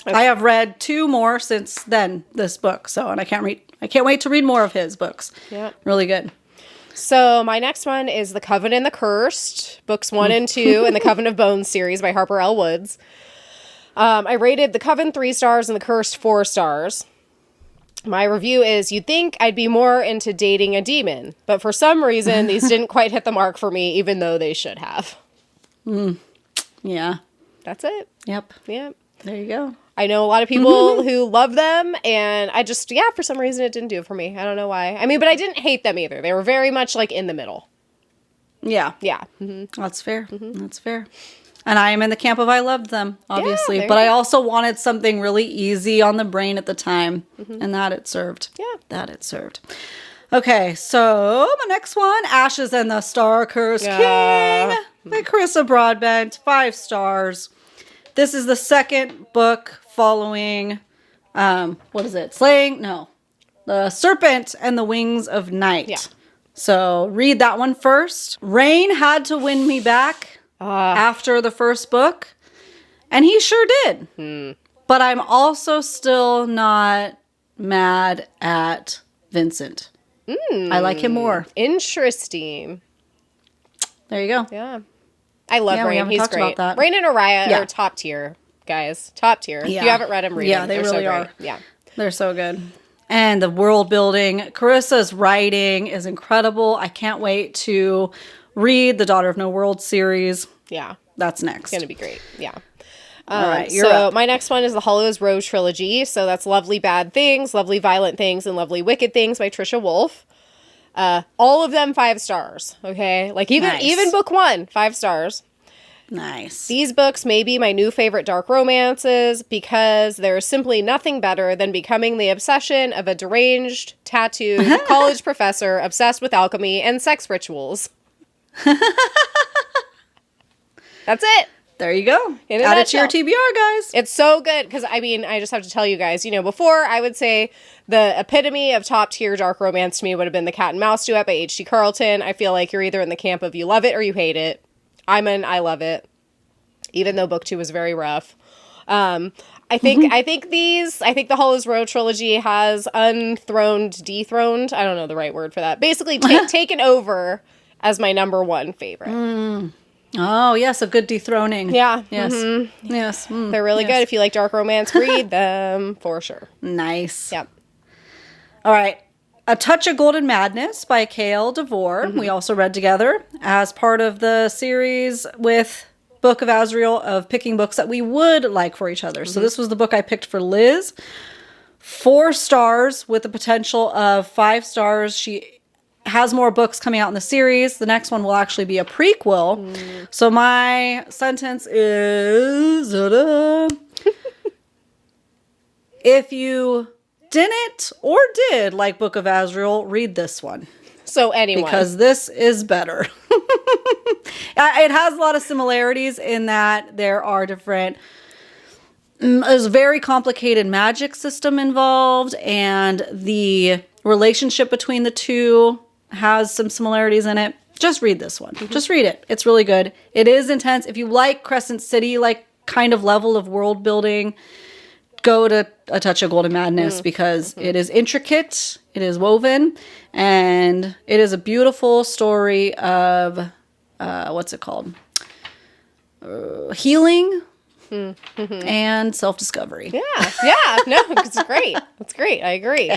I have read 2 more since then, this book. So, and I can't wait to read more of his books. Yeah. Really good. So my next one is The Coven and the Cursed, books 1 and 2 in the Coven of Bones series by Harper L. Woods. I rated The Coven 3 stars and The Cursed 4 stars. My review is, you'd think I'd be more into dating a demon, but for some reason, these didn't quite hit the mark for me, even though they should have. Yeah. That's it. Yep. Yep. There you go. I know a lot of people who love them, and I just, for some reason it didn't do it for me. I don't know why. I mean, but I didn't hate them either. They were very much like in the middle. Yeah. Yeah. That's fair. That's fair. And I am in the camp of I loved them, obviously. Yeah, but I also wanted something really easy on the brain at the time. And that it served. Yeah. That it served. Okay, so my next one, Ashes and the Star-Cursed King by Carissa Broadbent, 5 stars. This is the second book following, what is it? The Serpent and the Wings of Night. Yeah. So read that one first. Rain had to win me back after the first book, and he sure did. But I'm also still not mad at Vincent. I like him more. Interesting. There you go. Yeah. I love Yeah, we Rain. haven't He's talked great. about that. Rain and Araya Yeah. are top tier, guys. Top tier. Yeah. If you haven't read them, read them. They They're really so are. great. Yeah. They're so good. And the world building. Carissa's writing is incredible. I can't wait to read the Daughter of No World series. Yeah. That's next. It's going to be great. Yeah. All right, you're so up. my next one is the Hollows Row trilogy. So that's Lovely Bad Things, Lovely Violent Things, and Lovely Wicked Things by Trisha Wolfe. All of them 5 stars. Okay. Like even book 1, 5 stars. Nice. These books may be my new favorite dark romances because there is simply nothing better than becoming the obsession of a deranged, tattooed college professor obsessed with alchemy and sex rituals. That's it. There you go. In a Add it to your nutshell. TBR, guys. It's so good because, I mean, I just have to tell you guys, before I would say the epitome of top tier dark romance to me would have been The Cat and Mouse Duet by H.G. Carlton. I feel like you're either in the camp of you love it or you hate it. I love it, even though book 2 was very rough. I think the Hollows Row trilogy has dethroned. I don't know the right word for that. Basically, taken over as my number 1 favorite. Oh, yes, a good dethroning. Yeah. Yes. Mm-hmm. Yes. They're really good. If you like dark romance, read them for sure. Nice. Yep. All right. A Touch of Golden Madness by K.L. DeVore. We also read together as part of the series with Book of Azrael of picking books that we would like for each other. So this was the book I picked for Liz. 4 stars with the potential of 5 stars. She has more books coming out in the series. The next one will actually be a prequel. So my sentence is, if you didn't or did like Book of Azrael, read this one. So anyone. Because this is better. It has a lot of similarities in that there are different... There's a very complicated magic system involved, and the relationship between the two has some similarities in it. Just read this one. Just read it. It's really good. It is intense. If you like Crescent City, like kind of level of world building, go to A Touch of Golden Madness because it is intricate, it is woven, and it is a beautiful story of, what's it called? Healing and self-discovery. Yeah. No, it's great. It's great. I agree.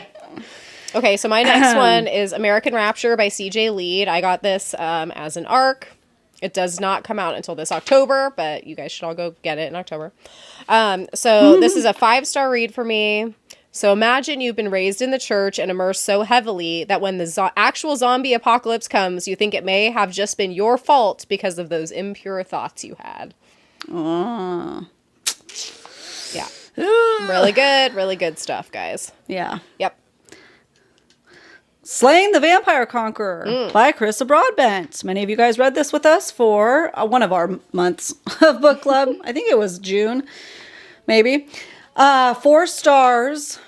Okay, so my next one is American Rapture by C.J. Lead. I got this as an ARC. It does not come out until this October, but you guys should all go get it in October. So this is a 5-star read for me. So imagine you've been raised in the church and immersed so heavily that when the actual zombie apocalypse comes, you think it may have just been your fault because of those impure thoughts you had. Yeah. Really good stuff, guys. Yeah. Yep. Slaying the Vampire Conqueror by Carissa Broadbent. Many of you guys read this with us for one of our months of book club. I think it was June, maybe. 4 stars.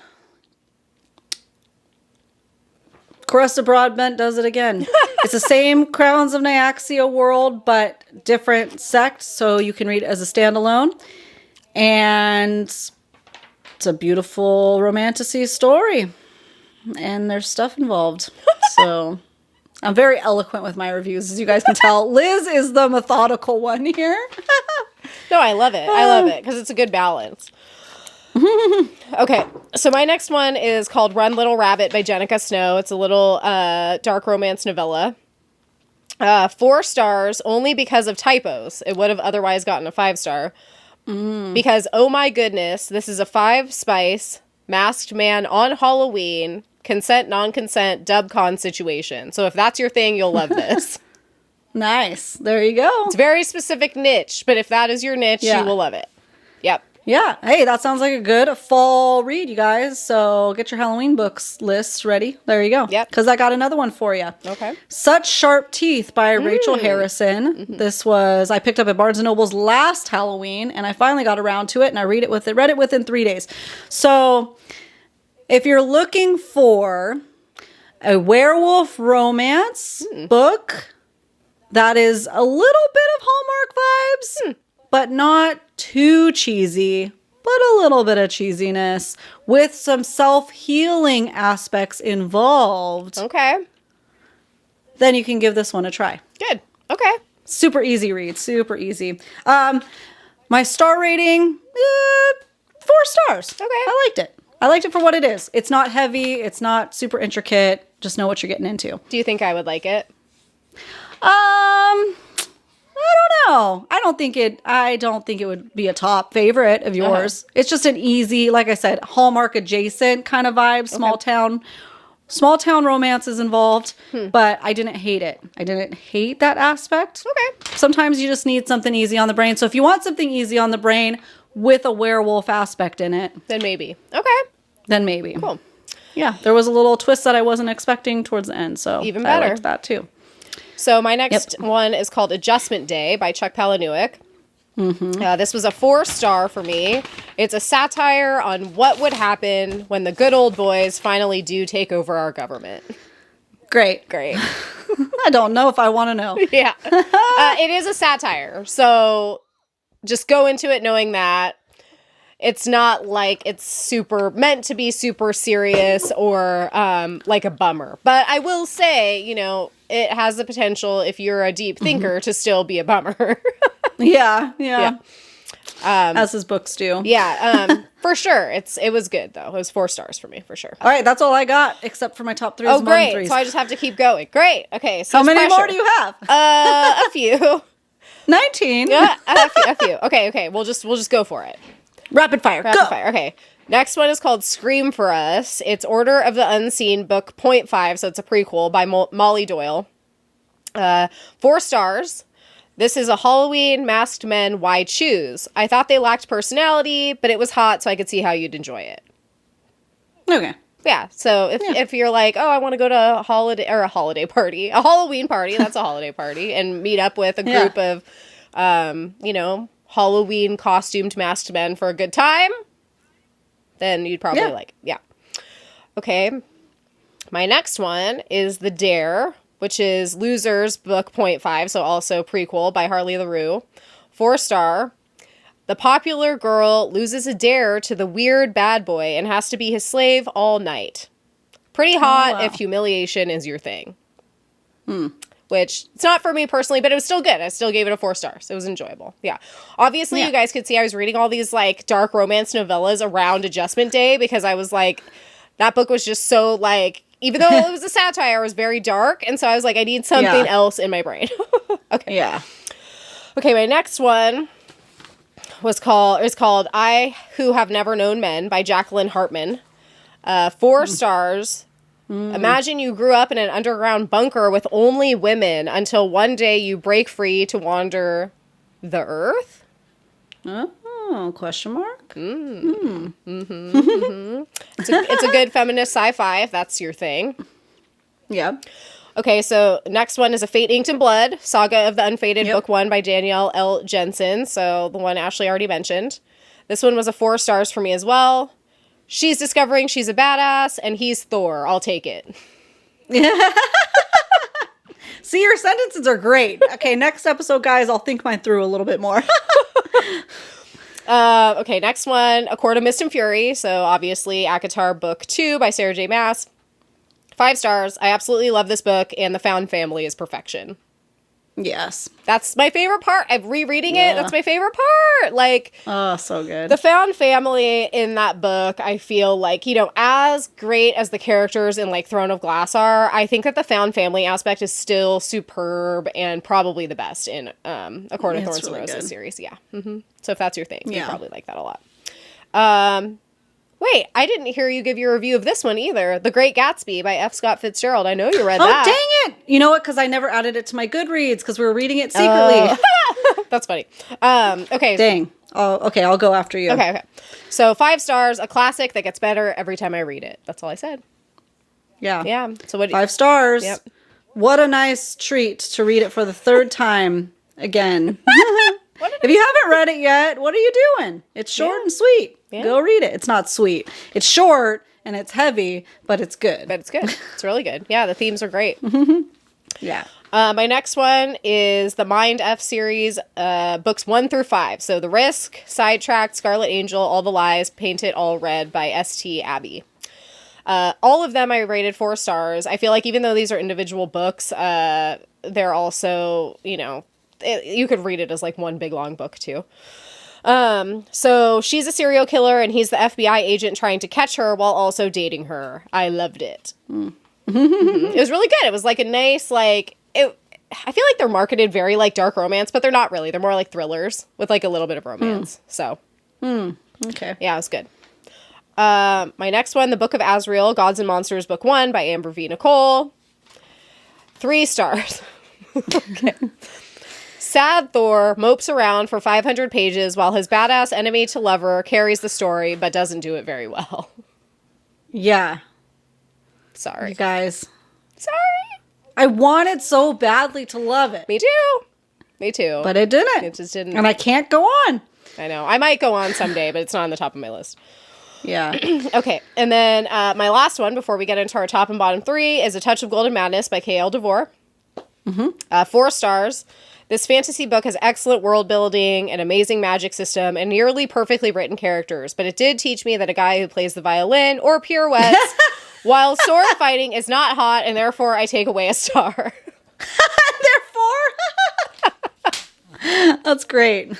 Carissa Broadbent does it again. It's the same Crowns of Nyaxia world, but different sect, so you can read it as a standalone. And It's a beautiful romantasy story. And there's stuff involved. So I'm very eloquent with my reviews, as you guys can tell. Liz is the methodical one here. No, I love it. I love it because it's a good balance. Okay, so my next one is called Run Little Rabbit by Jenica Snow. It's a little dark romance novella. 4 stars only because of typos. It would have otherwise gotten a 5-star. Because, oh my goodness, this is a 5-spice masked man on Halloween, consent, non-consent, dub con situation. So if that's your thing, you'll love this. Nice. There you go. It's a very specific niche, but if that is your niche, you will love it. Yep. Yeah. Hey, that sounds like a good fall read, you guys. So get your Halloween books list ready. There you go. Yep. Because I got another one for you. Okay. Such Sharp Teeth by Rachel Harrison. This was, I picked up at Barnes & Noble's last Halloween, and I finally got around to it, and I read it within 3 days. So if you're looking for a werewolf romance book that is a little bit of Hallmark vibes, but not too cheesy, but a little bit of cheesiness with some self-healing aspects involved. Okay. Then you can give this one a try. Good. Okay. Super easy read. Super easy. My star rating, 4 stars. Okay. I liked it. I liked it for what it is. It's not heavy. It's not super intricate. Just know what you're getting into. Do you think I would like it? I don't know. I don't think it would be a top favorite of yours. It's just an easy, like I said, Hallmark adjacent kind of vibe. Small town romance is involved, but I didn't hate it. I didn't hate that aspect. Okay. Sometimes you just need something easy on the brain. So if you want something easy on the brain with a werewolf aspect in it, then maybe. Okay. Then maybe. Cool. Yeah, there was a little twist that I wasn't expecting towards the end, so even better. I liked that too. So my next one is called Adjustment Day by Chuck Palahniuk. This was a 4-star for me. It's a satire on what would happen when the good old boys finally do take over our government. Great. I don't know if I want to know. Yeah. It is a satire. So just go into it knowing that it's not like it's super meant to be super serious or like a bummer. But I will say, it has the potential, if you're a deep thinker, to still be a bummer. Yeah. As his books do. Yeah, for sure. It was good, though. It was 4 stars for me, for sure. All right, that's all I got, except for my top 3. Oh, great. So I just have to keep going. Great. Okay, so how many more do you have? A few. 19. Yeah, a few. Okay. We'll just go for it. Rapid fire. Go. Okay. Next one is called Scream for Us. It's Order of the Unseen, book 0.5, so it's a prequel by Molly Doyle. 4 stars. This is a Halloween masked men. Why choose? I thought they lacked personality, but it was hot, so I could see how you'd enjoy it. Okay. Yeah. So if you're like, oh, I want to go to a holiday party, a Halloween party, that's a holiday party, and meet up with a group of, Halloween costumed masked men for a good time, then you'd probably like it. Yeah. Okay. My next one is The Dare, which is Losers, book 0.5, so also prequel by Harley LaRue. 4-star. The popular girl loses a dare to the weird bad boy and has to be his slave all night. Pretty hot if humiliation is your thing. Which, it's not for me personally, but it was still good. I still gave it a 4 stars. It was enjoyable. Yeah. Obviously, you guys could see I was reading all these, like, dark romance novellas around Adjustment Day because I was like, that book was just so, like, even though it was a satire, it was very dark. And so I was like, I need something else in my brain. Okay. Yeah. Okay, my next one is called I Who Have Never Known Men by Jacqueline Hartman. 4 stars. Imagine you grew up in an underground bunker with only women until one day you break free to wander the earth? Oh, question mark? It's a good feminist sci-fi if that's your thing. Yeah. Okay, so next one is A Fate Inked in Blood, Saga of the Unfated, book 1 by Danielle L. Jensen. So the one Ashley already mentioned. This one was a 4 stars for me as well. She's discovering she's a badass, and he's Thor. I'll take it. See, your sentences are great. Okay, next episode, guys, I'll think mine through a little bit more. Okay, next one, A Court of Mist and Fury. So obviously ACOTAR book 2 by Sarah J. Maas. 5 stars. I absolutely love this book, and the found family is perfection. Yes. That's my favorite part. I'm rereading it. That's my favorite part. Like, oh, so good. The found family in that book, I feel like, you know, as great as the characters in, like, Throne of Glass are, I think that the found family aspect is still superb and probably the best in A Court of Thorns and Roses series. Yeah. Mm-hmm. So if that's your thing, you probably like that a lot. Wait, I didn't hear you give your review of this one either. The Great Gatsby by F. Scott Fitzgerald. I know you read that. Oh, dang it. You know what? Because I never added it to my Goodreads because we were reading it secretly. That's funny. Okay. Dang. Oh, okay. I'll go after you. Okay. So 5 stars, a classic that gets better every time I read it. That's all I said. Yeah. Yeah. So what? 5 stars. Yep. What a nice treat to read it for the 3rd time again. If you haven't read it yet, what are you doing? It's short and sweet. Yeah. Go read it. It's not sweet. It's short and it's heavy, but it's good. But it's good. It's really good. Yeah, the themes are great. Yeah. My next one is the Mind F series, books 1 through 5. So The Risk, Sidetracked, Scarlet Angel, All the Lies, Paint It All Red by S.T. Abbey. All of them I rated 4 stars. I feel like even though these are individual books, they're also, you know, you could read it as like one big long book too. So she's a serial killer and he's the FBI agent trying to catch her while also dating her. I loved it. It was really good. It was like a nice, like, I feel like they're marketed very like dark romance, but they're not really. They're more like thrillers with like a little bit of romance. So, okay. Yeah, it was good. My next one, The Book of Azrael, Gods and Monsters, Book 1 by Amber V. Nicole. 3 stars. Okay. Sad Thor mopes around for 500 pages while his badass enemy to lover carries the story, but doesn't do it very well. Yeah. Sorry. You guys. Sorry. I wanted so badly to love it. Me too. Me too. But it didn't. It just didn't. And I can't go on. I know. I might go on someday, but it's not on the top of my list. Yeah. Okay. And then my last one before we get into our top and bottom 3 is A Touch of Golden Madness by K.L. DeVore. 4 stars. This fantasy book has excellent world building, an amazing magic system, and nearly perfectly written characters. But it did teach me that a guy who plays the violin or pirouettes while sword fighting is not hot, and therefore I take away a star. Therefore? That's great.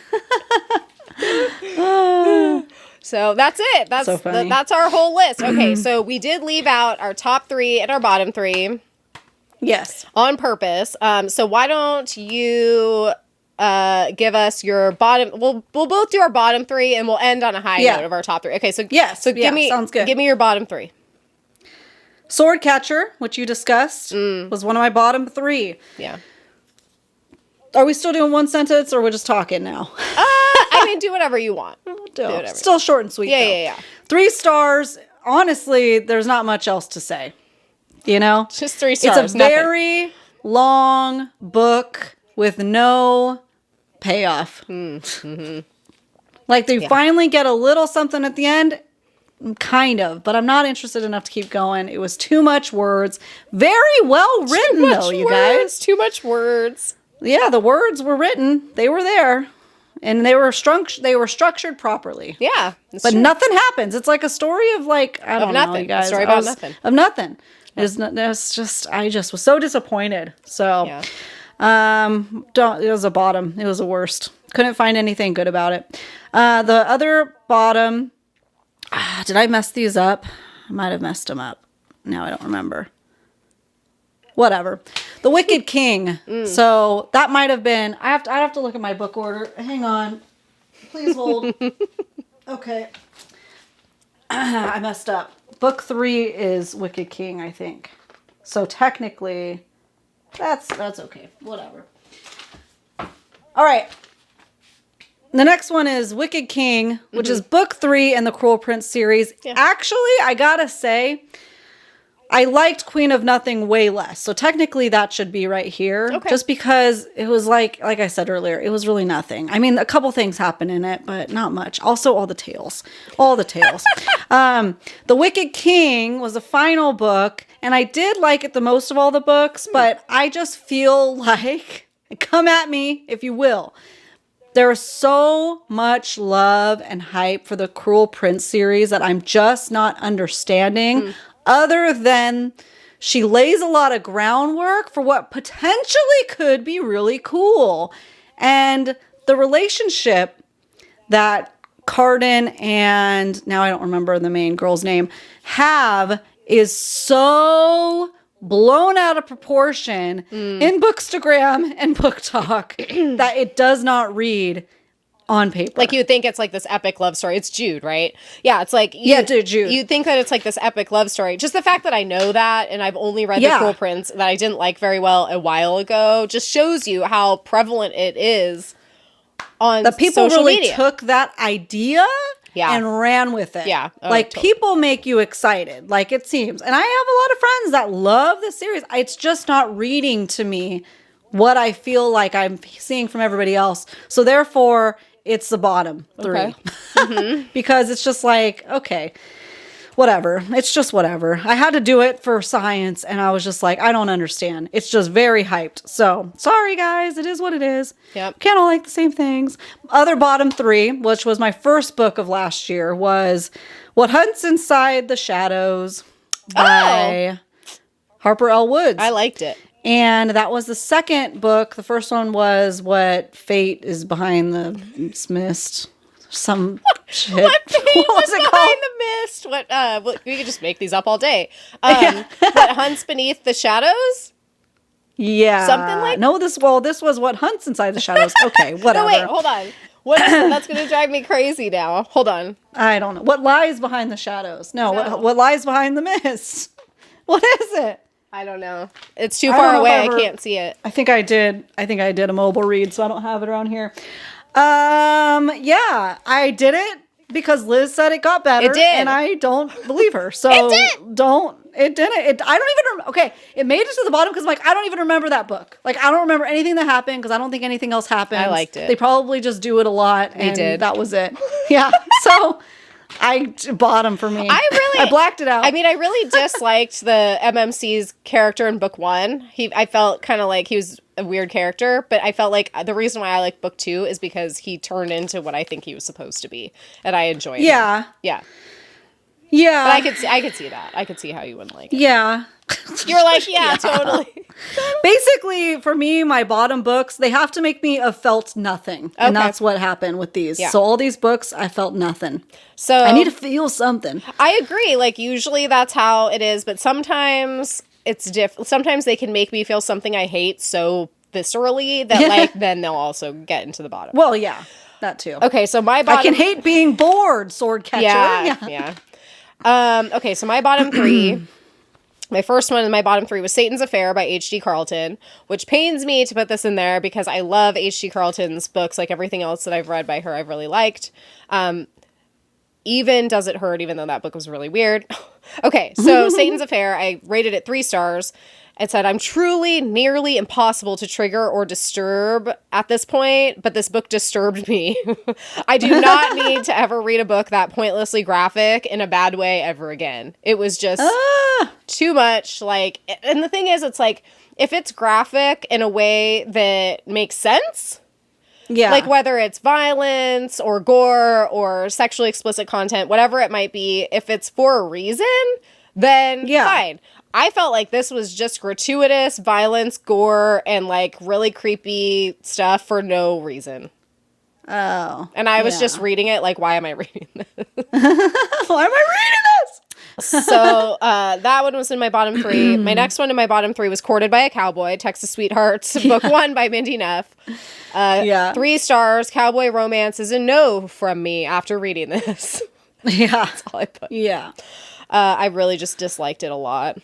So that's it. That's so funny. That's our whole list. Okay, so we did leave out our top 3 and our bottom 3. Yes. On purpose. So why don't you give us your bottom... We'll both do our bottom 3 and we'll end on a high note of our top 3. Okay, so sounds good. Give me your bottom 3. Swordcatcher, which you discussed, was one of my bottom 3. Yeah. Are we still doing one sentence or we're just talking now? I mean, do whatever you want. Still short and sweet. Yeah. 3 stars. Honestly, there's not much else to say. You know? Just 3 stars. It's a very long book with no payoff. Like they finally get a little something at the end. Kind of, but I'm not interested enough to keep going. It was too much words. Very well written, though, you guys. Too much words. Yeah, the words were written. They were there. And they were structured properly. Yeah. But nothing happens. It's like a story of like, I don't know, you guys. A story about nothing. Of nothing. It's just, I just was so disappointed. So, it was a bottom. It was the worst. Couldn't find anything good about it. The other bottom, did I mess these up? I might have messed them up. Now I don't remember. Whatever. The Wicked King. So that might have been, I'd have to look at my book order. Hang on. Please hold. Okay. I messed up. Book 3 is Wicked King, I think. So technically, that's okay. Whatever. All right. The next one is Wicked King, which is book 3 in the Cruel Prince series. Yeah. Actually, I gotta say, I liked Queen of Nothing way less. So technically that should be right here. Okay. Just because it was like I said earlier, it was really nothing. I mean, a couple things happen in it, but not much. Also, all the tales. The Wicked King was the final book, and I did like it the most of all the books, but I just feel like, come at me if you will, There's so much love and hype for the Cruel Prince series that I'm just not understanding, other than she lays a lot of groundwork for what potentially could be really cool. And the relationship that Carden and, now I don't remember the main girl's name, have is so blown out of proportion in Bookstagram and Book Talk that it does not read on paper. Like, you would think it's like this epic love story. It's Jude, right? Yeah, it's like... Jude. You think that it's like this epic love story. Just the fact that I know that, and I've only read The Cruel Prince, that I didn't like very well a while ago, just shows you how prevalent it is on the people social really media. Took that idea and ran with it. Yeah. Like, people make you excited, like it seems. And I have a lot of friends that love this series. It's just not reading to me what I feel like I'm seeing from everybody else. So therefore, it's the bottom 3. Okay. Because it's just like, okay, whatever. It's just whatever. I had to do it for science, and I was just like, I don't understand. It's just very hyped. So, sorry guys, it is what it is. Yep. Can't all like the same things. Other bottom 3, which was my first book of last year, was What Hunts Inside the Shadows by Harper L. Woods. I liked it. And that was the second book. The first one was What Fate is Behind the Mist. Some shit. What was it called? The mist? What? We could just make these up all day. What hunts beneath the shadows? Yeah, something like. No, this was What Hunts Inside the Shadows. Okay, whatever. No, wait, hold on. What is it? That's going to drive me crazy now. Hold on. I don't know. What lies behind the shadows? No. What lies behind the mist? What is it? I don't know. It's too far away. I can't see it. I think I did a mobile read, so I don't have it around here. Yeah, I did it because Liz said it got better. It did. And I don't believe her. So it didn't. I don't even okay, it made it to the bottom because I'm like, I don't even remember that book. Like, I don't remember anything that happened because I don't think anything else happened. I liked it. They probably just do it a lot. They did. That was it. Yeah. So bottom for me. I blacked it out. I mean, I really disliked the MMC's character in book 1. I felt kind of like he was a weird character, but I felt like the reason why I like book 2 is because he turned into what I think he was supposed to be, and I enjoyed it. Yeah. Yeah. But I could see that. I could see how you wouldn't like it. Yeah. You're like, yeah, totally. Basically, for me, my bottom books, they have to make me have felt nothing. Okay. And that's what happened with these. Yeah. So all these books, I felt nothing. So I need to feel something. I agree. Like, usually that's how it is, but sometimes it's different. Sometimes they can make me feel something I hate so viscerally that, like, then they'll also get into the bottom. Well, yeah. That too. Okay, so my bottom... I can hate being bored, sword catcher. Yeah. Okay, so my bottom 3... My first one in my bottom 3 was Satan's Affair by H.D. Carlton, which pains me to put this in there because I love H.D. Carlton's books. Like everything else that I've read by her, I've really liked. Even Does It Hurt, even though that book was really weird. Okay, so Satan's Affair, I rated it 3 stars. It said, I'm truly nearly impossible to trigger or disturb at this point, but this book disturbed me. I do not need to ever read a book that pointlessly graphic in a bad way ever again. It was just too much. Like, and the thing is, it's like, if it's graphic in a way that makes sense, like whether it's violence or gore or sexually explicit content, whatever it might be, if it's for a reason, then fine. I felt like this was just gratuitous violence, gore, and like really creepy stuff for no reason. Oh. And I was just reading it like, why am I reading this? Why am I reading this? So that one was in my bottom 3. My next one in my bottom 3 was Courted by a Cowboy, Texas Sweethearts, book 1 by Mindy Neff. 3 stars, cowboy romance is a no from me after reading this. That's all I put. Yeah. I really just disliked it a lot.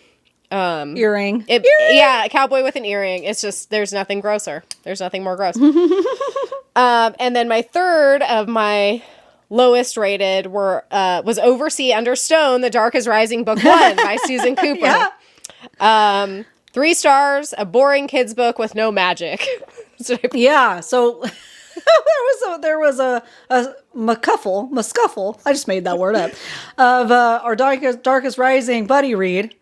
Earring. Yeah, a cowboy with an earring. It's just, there's nothing grosser. There's nothing more gross. And then my third of my lowest rated was Oversea Under Stone, The Dark is Rising, book 1 by Susan Cooper. 3 stars, a boring kid's book with no magic. Yeah, so... there was a muscuffle, I just made that word up, of our Darkest Rising buddy read,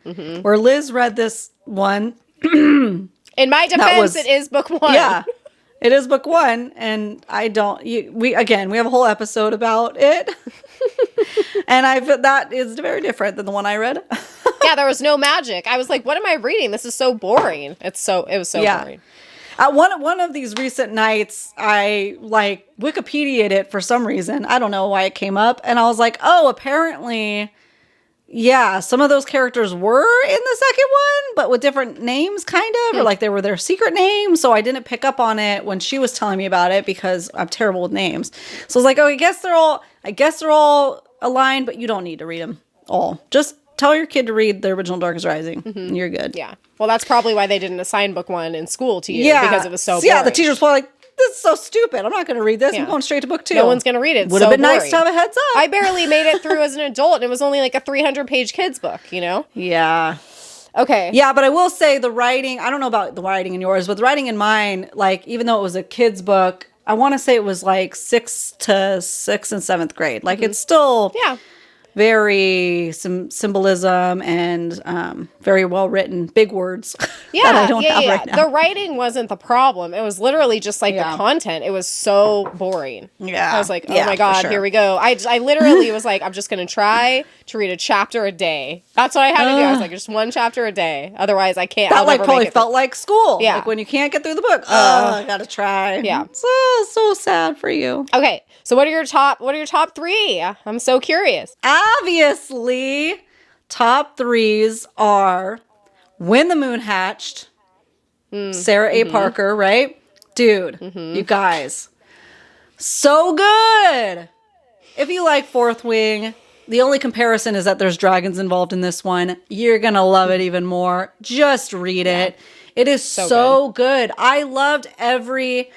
where Liz read this one. In my defense, it is book 1. It is book one, and we have a whole episode about it. And that is very different than the one I read. Yeah, there was no magic. I was like, what am I reading? This is so boring. It was so boring. At one of these recent nights, I Wikipedia'd it for some reason. I don't know why it came up. And I was like, oh, apparently, yeah, some of those characters were in the second one, but with different names, kind of, or like they were their secret names. So I didn't pick up on it when she was telling me about it because I'm terrible with names. So I was like, oh, I guess they're all aligned, but you don't need to read them all. Just tell your kid to read the original Darkest Rising, and you're good. Yeah. Well, that's probably why they didn't assign book one in school to you, because it was so boring. Yeah, the teacher's probably like, this is so stupid. I'm not going to read this. I'm going straight to book two. No one's going to read it. Would have been nice to have a heads up. I barely made it through as an adult, and it was only like a 300-page kids book, Yeah. Okay. Yeah, but I will say the writing, I don't know about the writing in yours, but the writing in mine, even though it was a kid's book, I want to say it was like 6th and 7th grade. It's still... Yeah. Very symbolism and very well written, big words. Yeah, that I don't have right now. The writing wasn't the problem. It was literally just the content. It was so boring. Yeah, I was like, oh my god, here we go. I literally was like, I'm just gonna try to read a chapter a day. That's what I had to do. I was like, just one chapter a day. Otherwise, I can't. That probably felt like school. Yeah, when you can't get through the book. I gotta try. Yeah, so sad for you. Okay, so what are your top three? I'm so curious. Obviously, top threes are When the Moon Hatched, Sarah A. Parker, right? Dude, you guys, so good. If you like Fourth Wing, the only comparison is that there's dragons involved in this one. You're going to love it even more. Just read it. It is so good. I loved every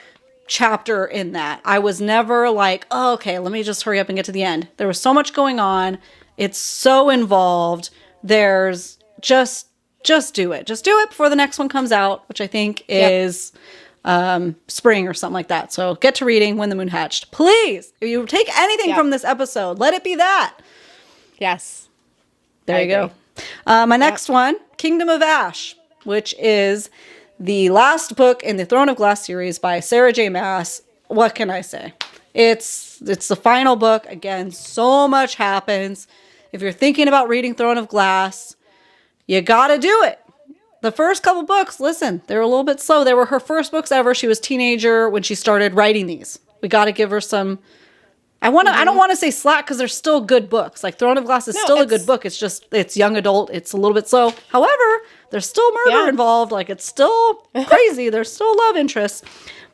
chapter in that. I was never like, oh, okay, let me just hurry up and get to the end. There was so much going on. It's so involved. There's just do it. Just do it before the next one comes out, which I think is spring or something like that. So get to reading When the Moon Hatched. Please, if you take anything from this episode, let it be that. Yes. There you go. My next one, Kingdom of Ash, which is the last book in the Throne of Glass series by Sarah J. Maas. What can I say? It's the final book. Again, so much happens. If you're thinking about reading Throne of Glass, you gotta do it. The first couple books, listen, they were a little bit slow. They were her first books ever. She was a teenager when she started writing these. We gotta give her some... I don't want to say slack because they're still good books. Like Throne of Glass is still a good book. It's just, it's young adult. It's a little bit slow. However, there's still murder involved. It's still crazy. There's still love interests.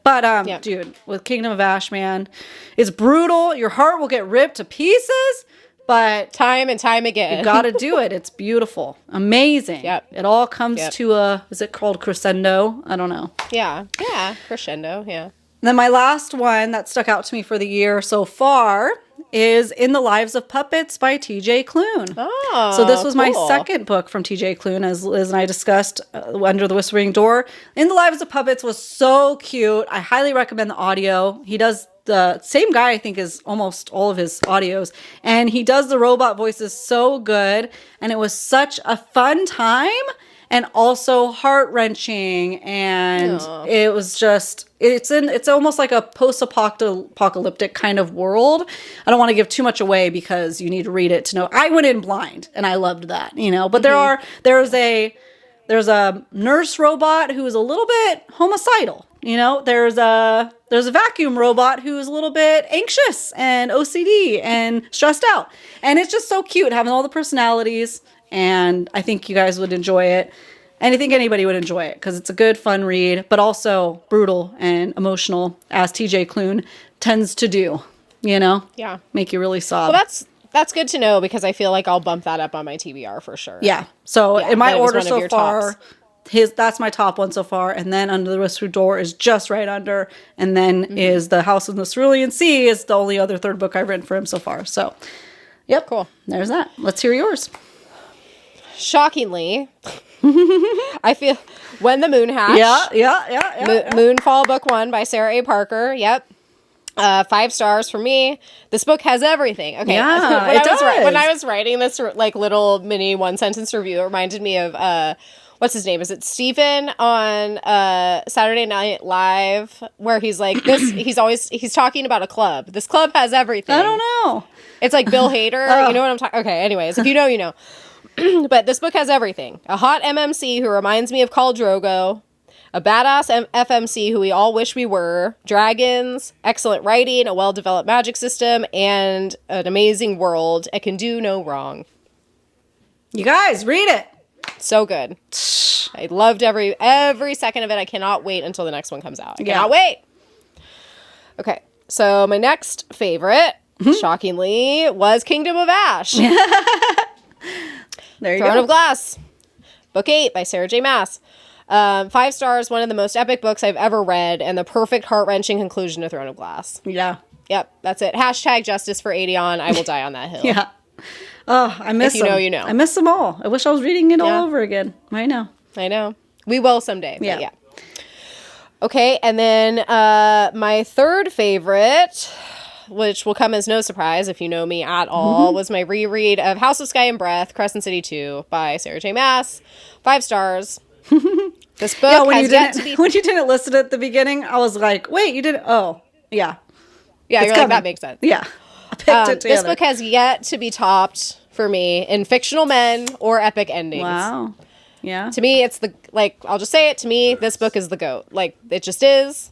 But, dude, with Kingdom of Ash, man, it's brutal. Your heart will get ripped to pieces, but... Time and time again. You gotta do it. It's beautiful. Amazing. Yep. It all comes to is it called crescendo? I don't know. Yeah. Yeah. Crescendo. Yeah. Then my last one that stuck out to me for the year so far is In the Lives of Puppets by T.J. Klune. Oh, so this was my second book from T.J. Klune, as Liz and I discussed Under the Whispering Door. In the Lives of Puppets was so cute. I highly recommend the audio. He does the same guy, I think, is almost all of his audios. And he does the robot voices so good. And it was such a fun time. And also heart-wrenching, and it was just, it's almost like a post-apocalyptic kind of world. I don't want to give too much away because you need to read it to know. I went in blind, and I loved that, But there's a nurse robot who is a little bit homicidal, There's a vacuum robot who's a little bit anxious and OCD and stressed out, and it's just so cute having all the personalities. And I think you guys would enjoy it. And I think anybody would enjoy it because it's a good, fun read, but also brutal and emotional, as T.J. Klune tends to do, Yeah. Make you really sob. Well, that's good to know because I feel like I'll bump that up on my TBR for sure. Yeah. So in my order so far, that's my top one so far. And then Under the Whispering Door is just right under. And then is The House in the Cerulean Sea is the only other third book I've written for him so far. So, yep. Cool. There's that. Let's hear yours. Shockingly, I feel When the Moon Hatched. Yeah. Moonfall Book 1 by Sarah A. Parker. Yep. 5 stars for me. This book has everything. Okay. Yeah, when I was writing this like little mini 1-sentence review, it reminded me of what's his name? Is it Stephen on Saturday Night Live, where he's like this? He's talking about a club. This club has everything. I don't know. It's like Bill Hader. You know what I'm talking? Okay. Anyways, if you know, you know. But this book has everything. A hot MMC who reminds me of Khal Drogo. A badass FMC who we all wish we were. Dragons. Excellent writing. A well-developed magic system. And an amazing world. It can do no wrong. You guys, read it. So good. I loved every second of it. I cannot wait until the next one comes out. I cannot wait. Okay. So my next favorite, shockingly, was Kingdom of Ash. There you Throne go. of Glass. Book 8 by Sarah J. Maas. 5 stars, one of the most epic books I've ever read, and the perfect heart-wrenching conclusion to Throne of Glass. Yeah. Yep, that's it. Hashtag justice for Aedion. I will die on that hill. Yeah. Oh, I miss them. If you know, you know. I miss them all. I wish I was reading it all over again. I know. I know. We will someday. Yeah. Yeah. Okay, and then my third favorite, which will come as no surprise if you know me at all, was my reread of House of Sky and Breath, Crescent City 2 by Sarah J. Maas. 5 stars. This book has yet to be... When you didn't list it at the beginning, I was like, wait, you didn't... Oh, yeah. Yeah, It's you're coming. like, that makes sense. Yeah. I picked it together. This book has yet to be topped for me in fictional men or epic endings. Wow. Yeah. To me, it's I'll just say it, to me, this book is the GOAT. Like, it just is.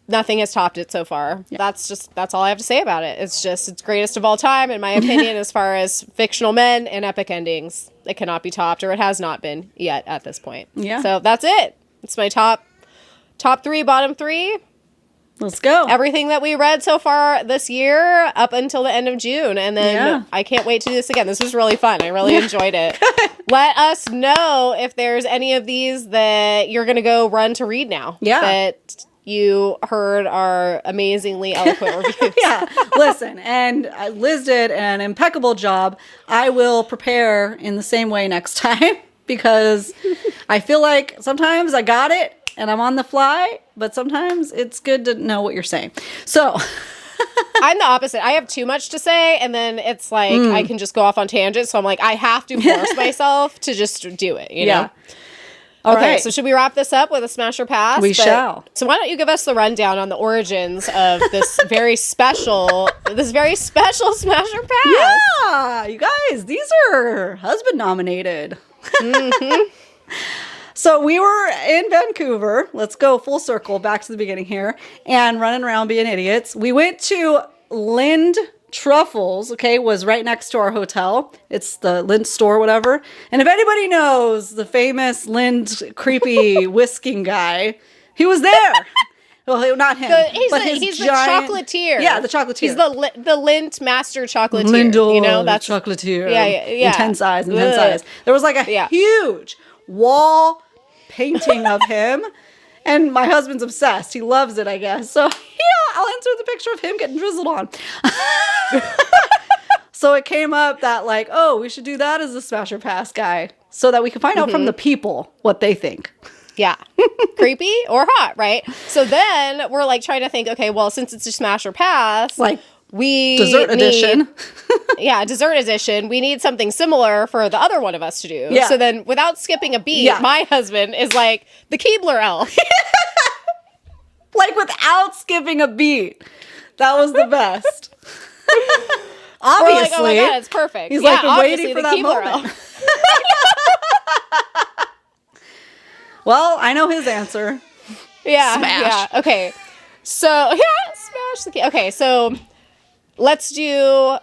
Nothing has topped it so far. Yeah. That's all I have to say about it. It's greatest of all time, in my opinion, as far as fictional men and epic endings. It cannot be topped, or it has not been yet at this point. Yeah. So that's it. It's my top 3, bottom 3. Let's go. Everything that we read so far this year up until the end of June. And then I can't wait to do this again. This was really fun. I really enjoyed it. Let us know if there's any of these that you're going to go run to read now. Yeah. That you heard our amazingly eloquent reviews. Yeah. Listen, and Liz did an impeccable job. I will prepare in the same way next time because I feel like sometimes I got it and I'm on the fly, but sometimes it's good to know what you're saying. So I'm the opposite. I have too much to say, and then it's like I can just go off on tangents. So I'm like, I have to force myself to just do it, you know? All Okay, right. so should we wrap this up with a smash or pass? We shall. So why don't you give us the rundown on the origins of this very special smash or pass? Yeah, you guys, these are husband nominated. So we were in Vancouver. Let's go full circle back to the beginning here and running around being idiots. We went to Lind Truffles, was right next to our hotel. It's the Lind store, whatever. And if anybody knows the famous Lind creepy whisking guy, he was there. Well, not him. He's the chocolatier. Yeah, the chocolatier. He's the Lindt master chocolatier. Lindor, you know, that's chocolatier. Yeah. Intense size. There was like a huge wall painting of him. And my husband's obsessed. He loves it, I guess. So, I'll insert the picture of him getting drizzled on. So it came up that we should do that as a smash or pass guy so that we can find out from the people what they think. Yeah. Creepy or hot, right? So then we're trying to think, okay, well, since it's a smash or pass, dessert edition. Dessert edition. We need something similar for the other one of us to do. Yeah. So then without skipping a beat, my husband is like the Keebler elf. Without skipping a beat. That was the best. Obviously. We're like, oh my God, it's perfect. He's been waiting for that Keebler moment. elf. Well, I know his answer. Yeah. Smash. Yeah. Okay. So, smash the key. Okay, so let's do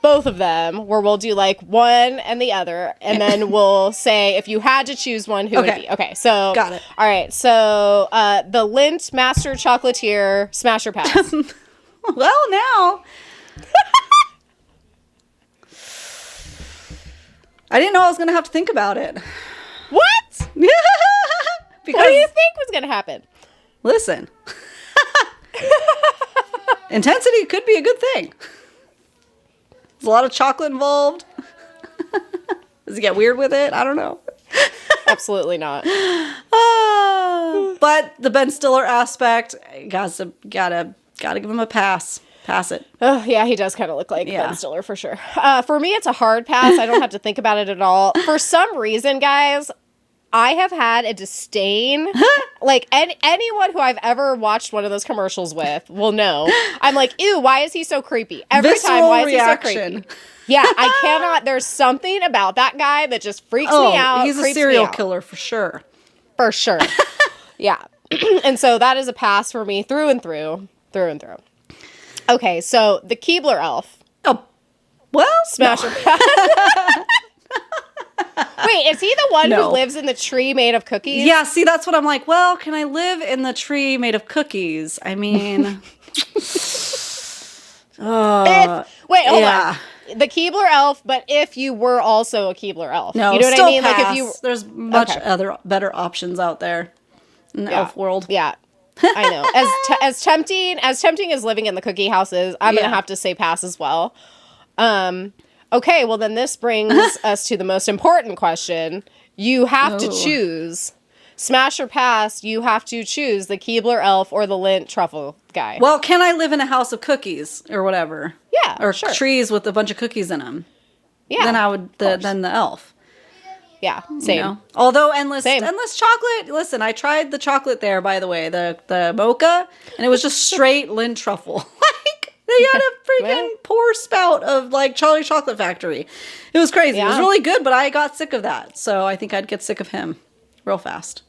both of them where we'll do one and the other, and then we'll say if you had to choose one, who would it be? Okay, so got it. All right, so the Lindt Master Chocolatier Smash or Pass. Well, now I didn't know I was going to have to think about it. What? Because, what do you think was going to happen? Listen, intensity could be a good thing. There's a lot of chocolate involved. Does it get weird with it? I don't know. Absolutely not. But the Ben Stiller aspect, gotta Gotta give him a pass. Pass it. Oh, yeah, he does kind of look like Ben Stiller for sure. For me, it's a hard pass. I don't have to think about it at all. For some reason, guys, I have had a disdain. Like, anyone who I've ever watched one of those commercials with will know. I'm like, ew, why is he so creepy? Every Visceral time, why is reaction. he so creepy? Yeah, I cannot. There's something about that guy that just freaks me out. He's a serial killer for sure. For sure. Yeah. And so that is a pass for me through and through. Okay, so the Keebler elf. Oh, well, Smasher pass. Wait, is he the one who lives in the tree made of cookies? Yeah, see, that's what I'm like. Well, can I live in the tree made of cookies? I mean, wait, hold on. The Keebler elf, but if you were also a Keebler elf. No, you know what I mean? Pass. Like if you there's much other better options out there in the elf world. Yeah. I know. As tempting as living in the cookie house is, I'm going to have to say pass as well. Okay, well then this brings us to the most important question. You have to choose. Smash or pass, you have to choose the Keebler elf or the Lindt truffle guy. Well, can I live in a house of cookies or whatever? Yeah, or sure. trees with a bunch of cookies in them. Yeah. Then I would then the elf. Yeah, same. You know? Although endless chocolate. Listen, I tried the chocolate there, by the way, the mocha, and it was just straight Lindt truffle. Like they had a freaking pour spout of like Charlie Chocolate Factory. It was crazy. Yeah. It was really good, but I got sick of that, so I think I'd get sick of him real fast.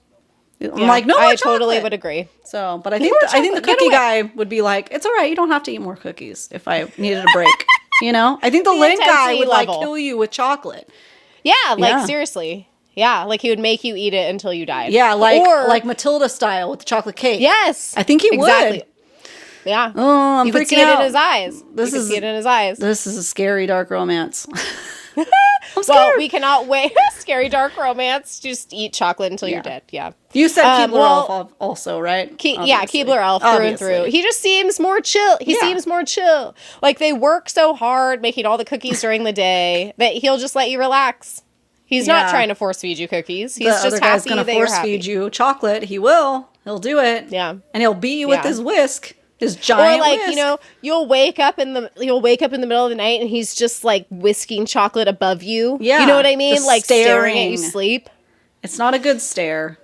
I'm like, no more I chocolate. Totally would agree. So, but I think the cookie guy would be like, it's all right, you don't have to eat more cookies if I needed a break. You know, I think the Lindt guy would like kill you with chocolate. Yeah, like seriously. Yeah, like he would make you eat it until you died. Yeah, like Matilda style with the chocolate cake. Yes, I think he would. Yeah. Oh, I'm you freaking could see out. it in his eyes. See it in his eyes. This is a scary dark romance. Well, we cannot wait. Scary dark romance. Just eat chocolate until you're dead. Yeah. You said Keebler elf also, right? Keebler elf through and through. He just seems more chill. He seems more chill. Like they work so hard making all the cookies during the day that he'll just let you relax. He's not trying to force feed you cookies. He's just happy guy's gonna that you're force happy. feed you chocolate. He will. He'll do it. Yeah. And he'll beat you with his whisk. His giant or like whisk. you know you'll wake up in the middle of the night and he's just like whisking chocolate above you. Yeah, you know what I mean? Like staring at you sleep. It's not a good stare.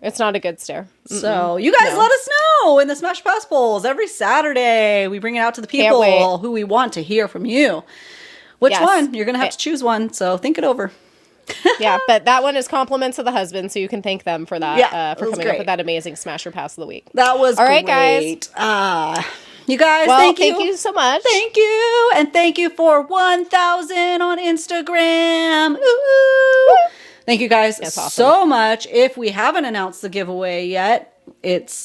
It's not a good stare. So you guys let us know in the Smash Pass polls every Saturday. We bring it out to the people who we want to hear from you. Which one? You're gonna have to choose one. So think it over. Yeah, but that one is compliments of the husband, so you can thank them for that. For coming up with that amazing Smasher Pass of the week. That was all right, great. Guys. You guys, thank you so much. Thank you, and thank you for 1,000 on Instagram. Ooh. Thank you guys so much. If we haven't announced the giveaway yet,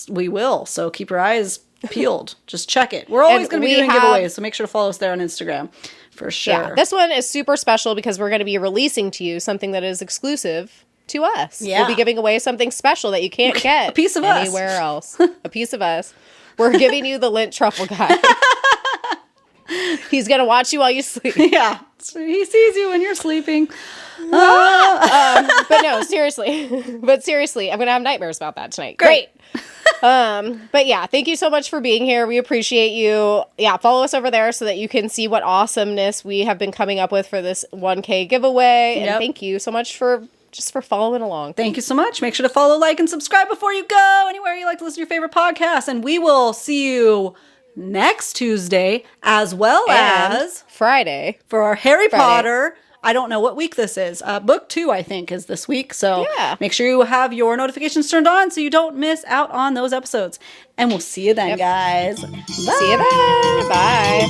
we will. So keep your eyes peeled. Just check it. We're always going to be doing giveaways, so make sure to follow us there on Instagram. For sure. Yeah, this one is super special because we're going to be releasing to you something that is exclusive to us. Yeah. We'll be giving away something special that you can't get a piece of anywhere else. A piece of us. We're giving you the Lindt truffle guy. He's going to watch you while you sleep. Yeah. He sees you when you're sleeping. But no, seriously. I'm going to have nightmares about that tonight. Great. But yeah, thank you so much for being here. We appreciate you. Yeah, follow us over there so that you can see what awesomeness we have been coming up with for this 1K giveaway. And thank you so much for following along. Thank you so much. Make sure to follow, like, and subscribe before you go anywhere you like to listen to your favorite podcasts. And we will see you next Tuesday as well as Friday for our Harry Potter. I don't know what week this is. Book 2, I think, is this week. So make sure you have your notifications turned on so you don't miss out on those episodes. And we'll see you then, guys. Bye. See you then. Bye.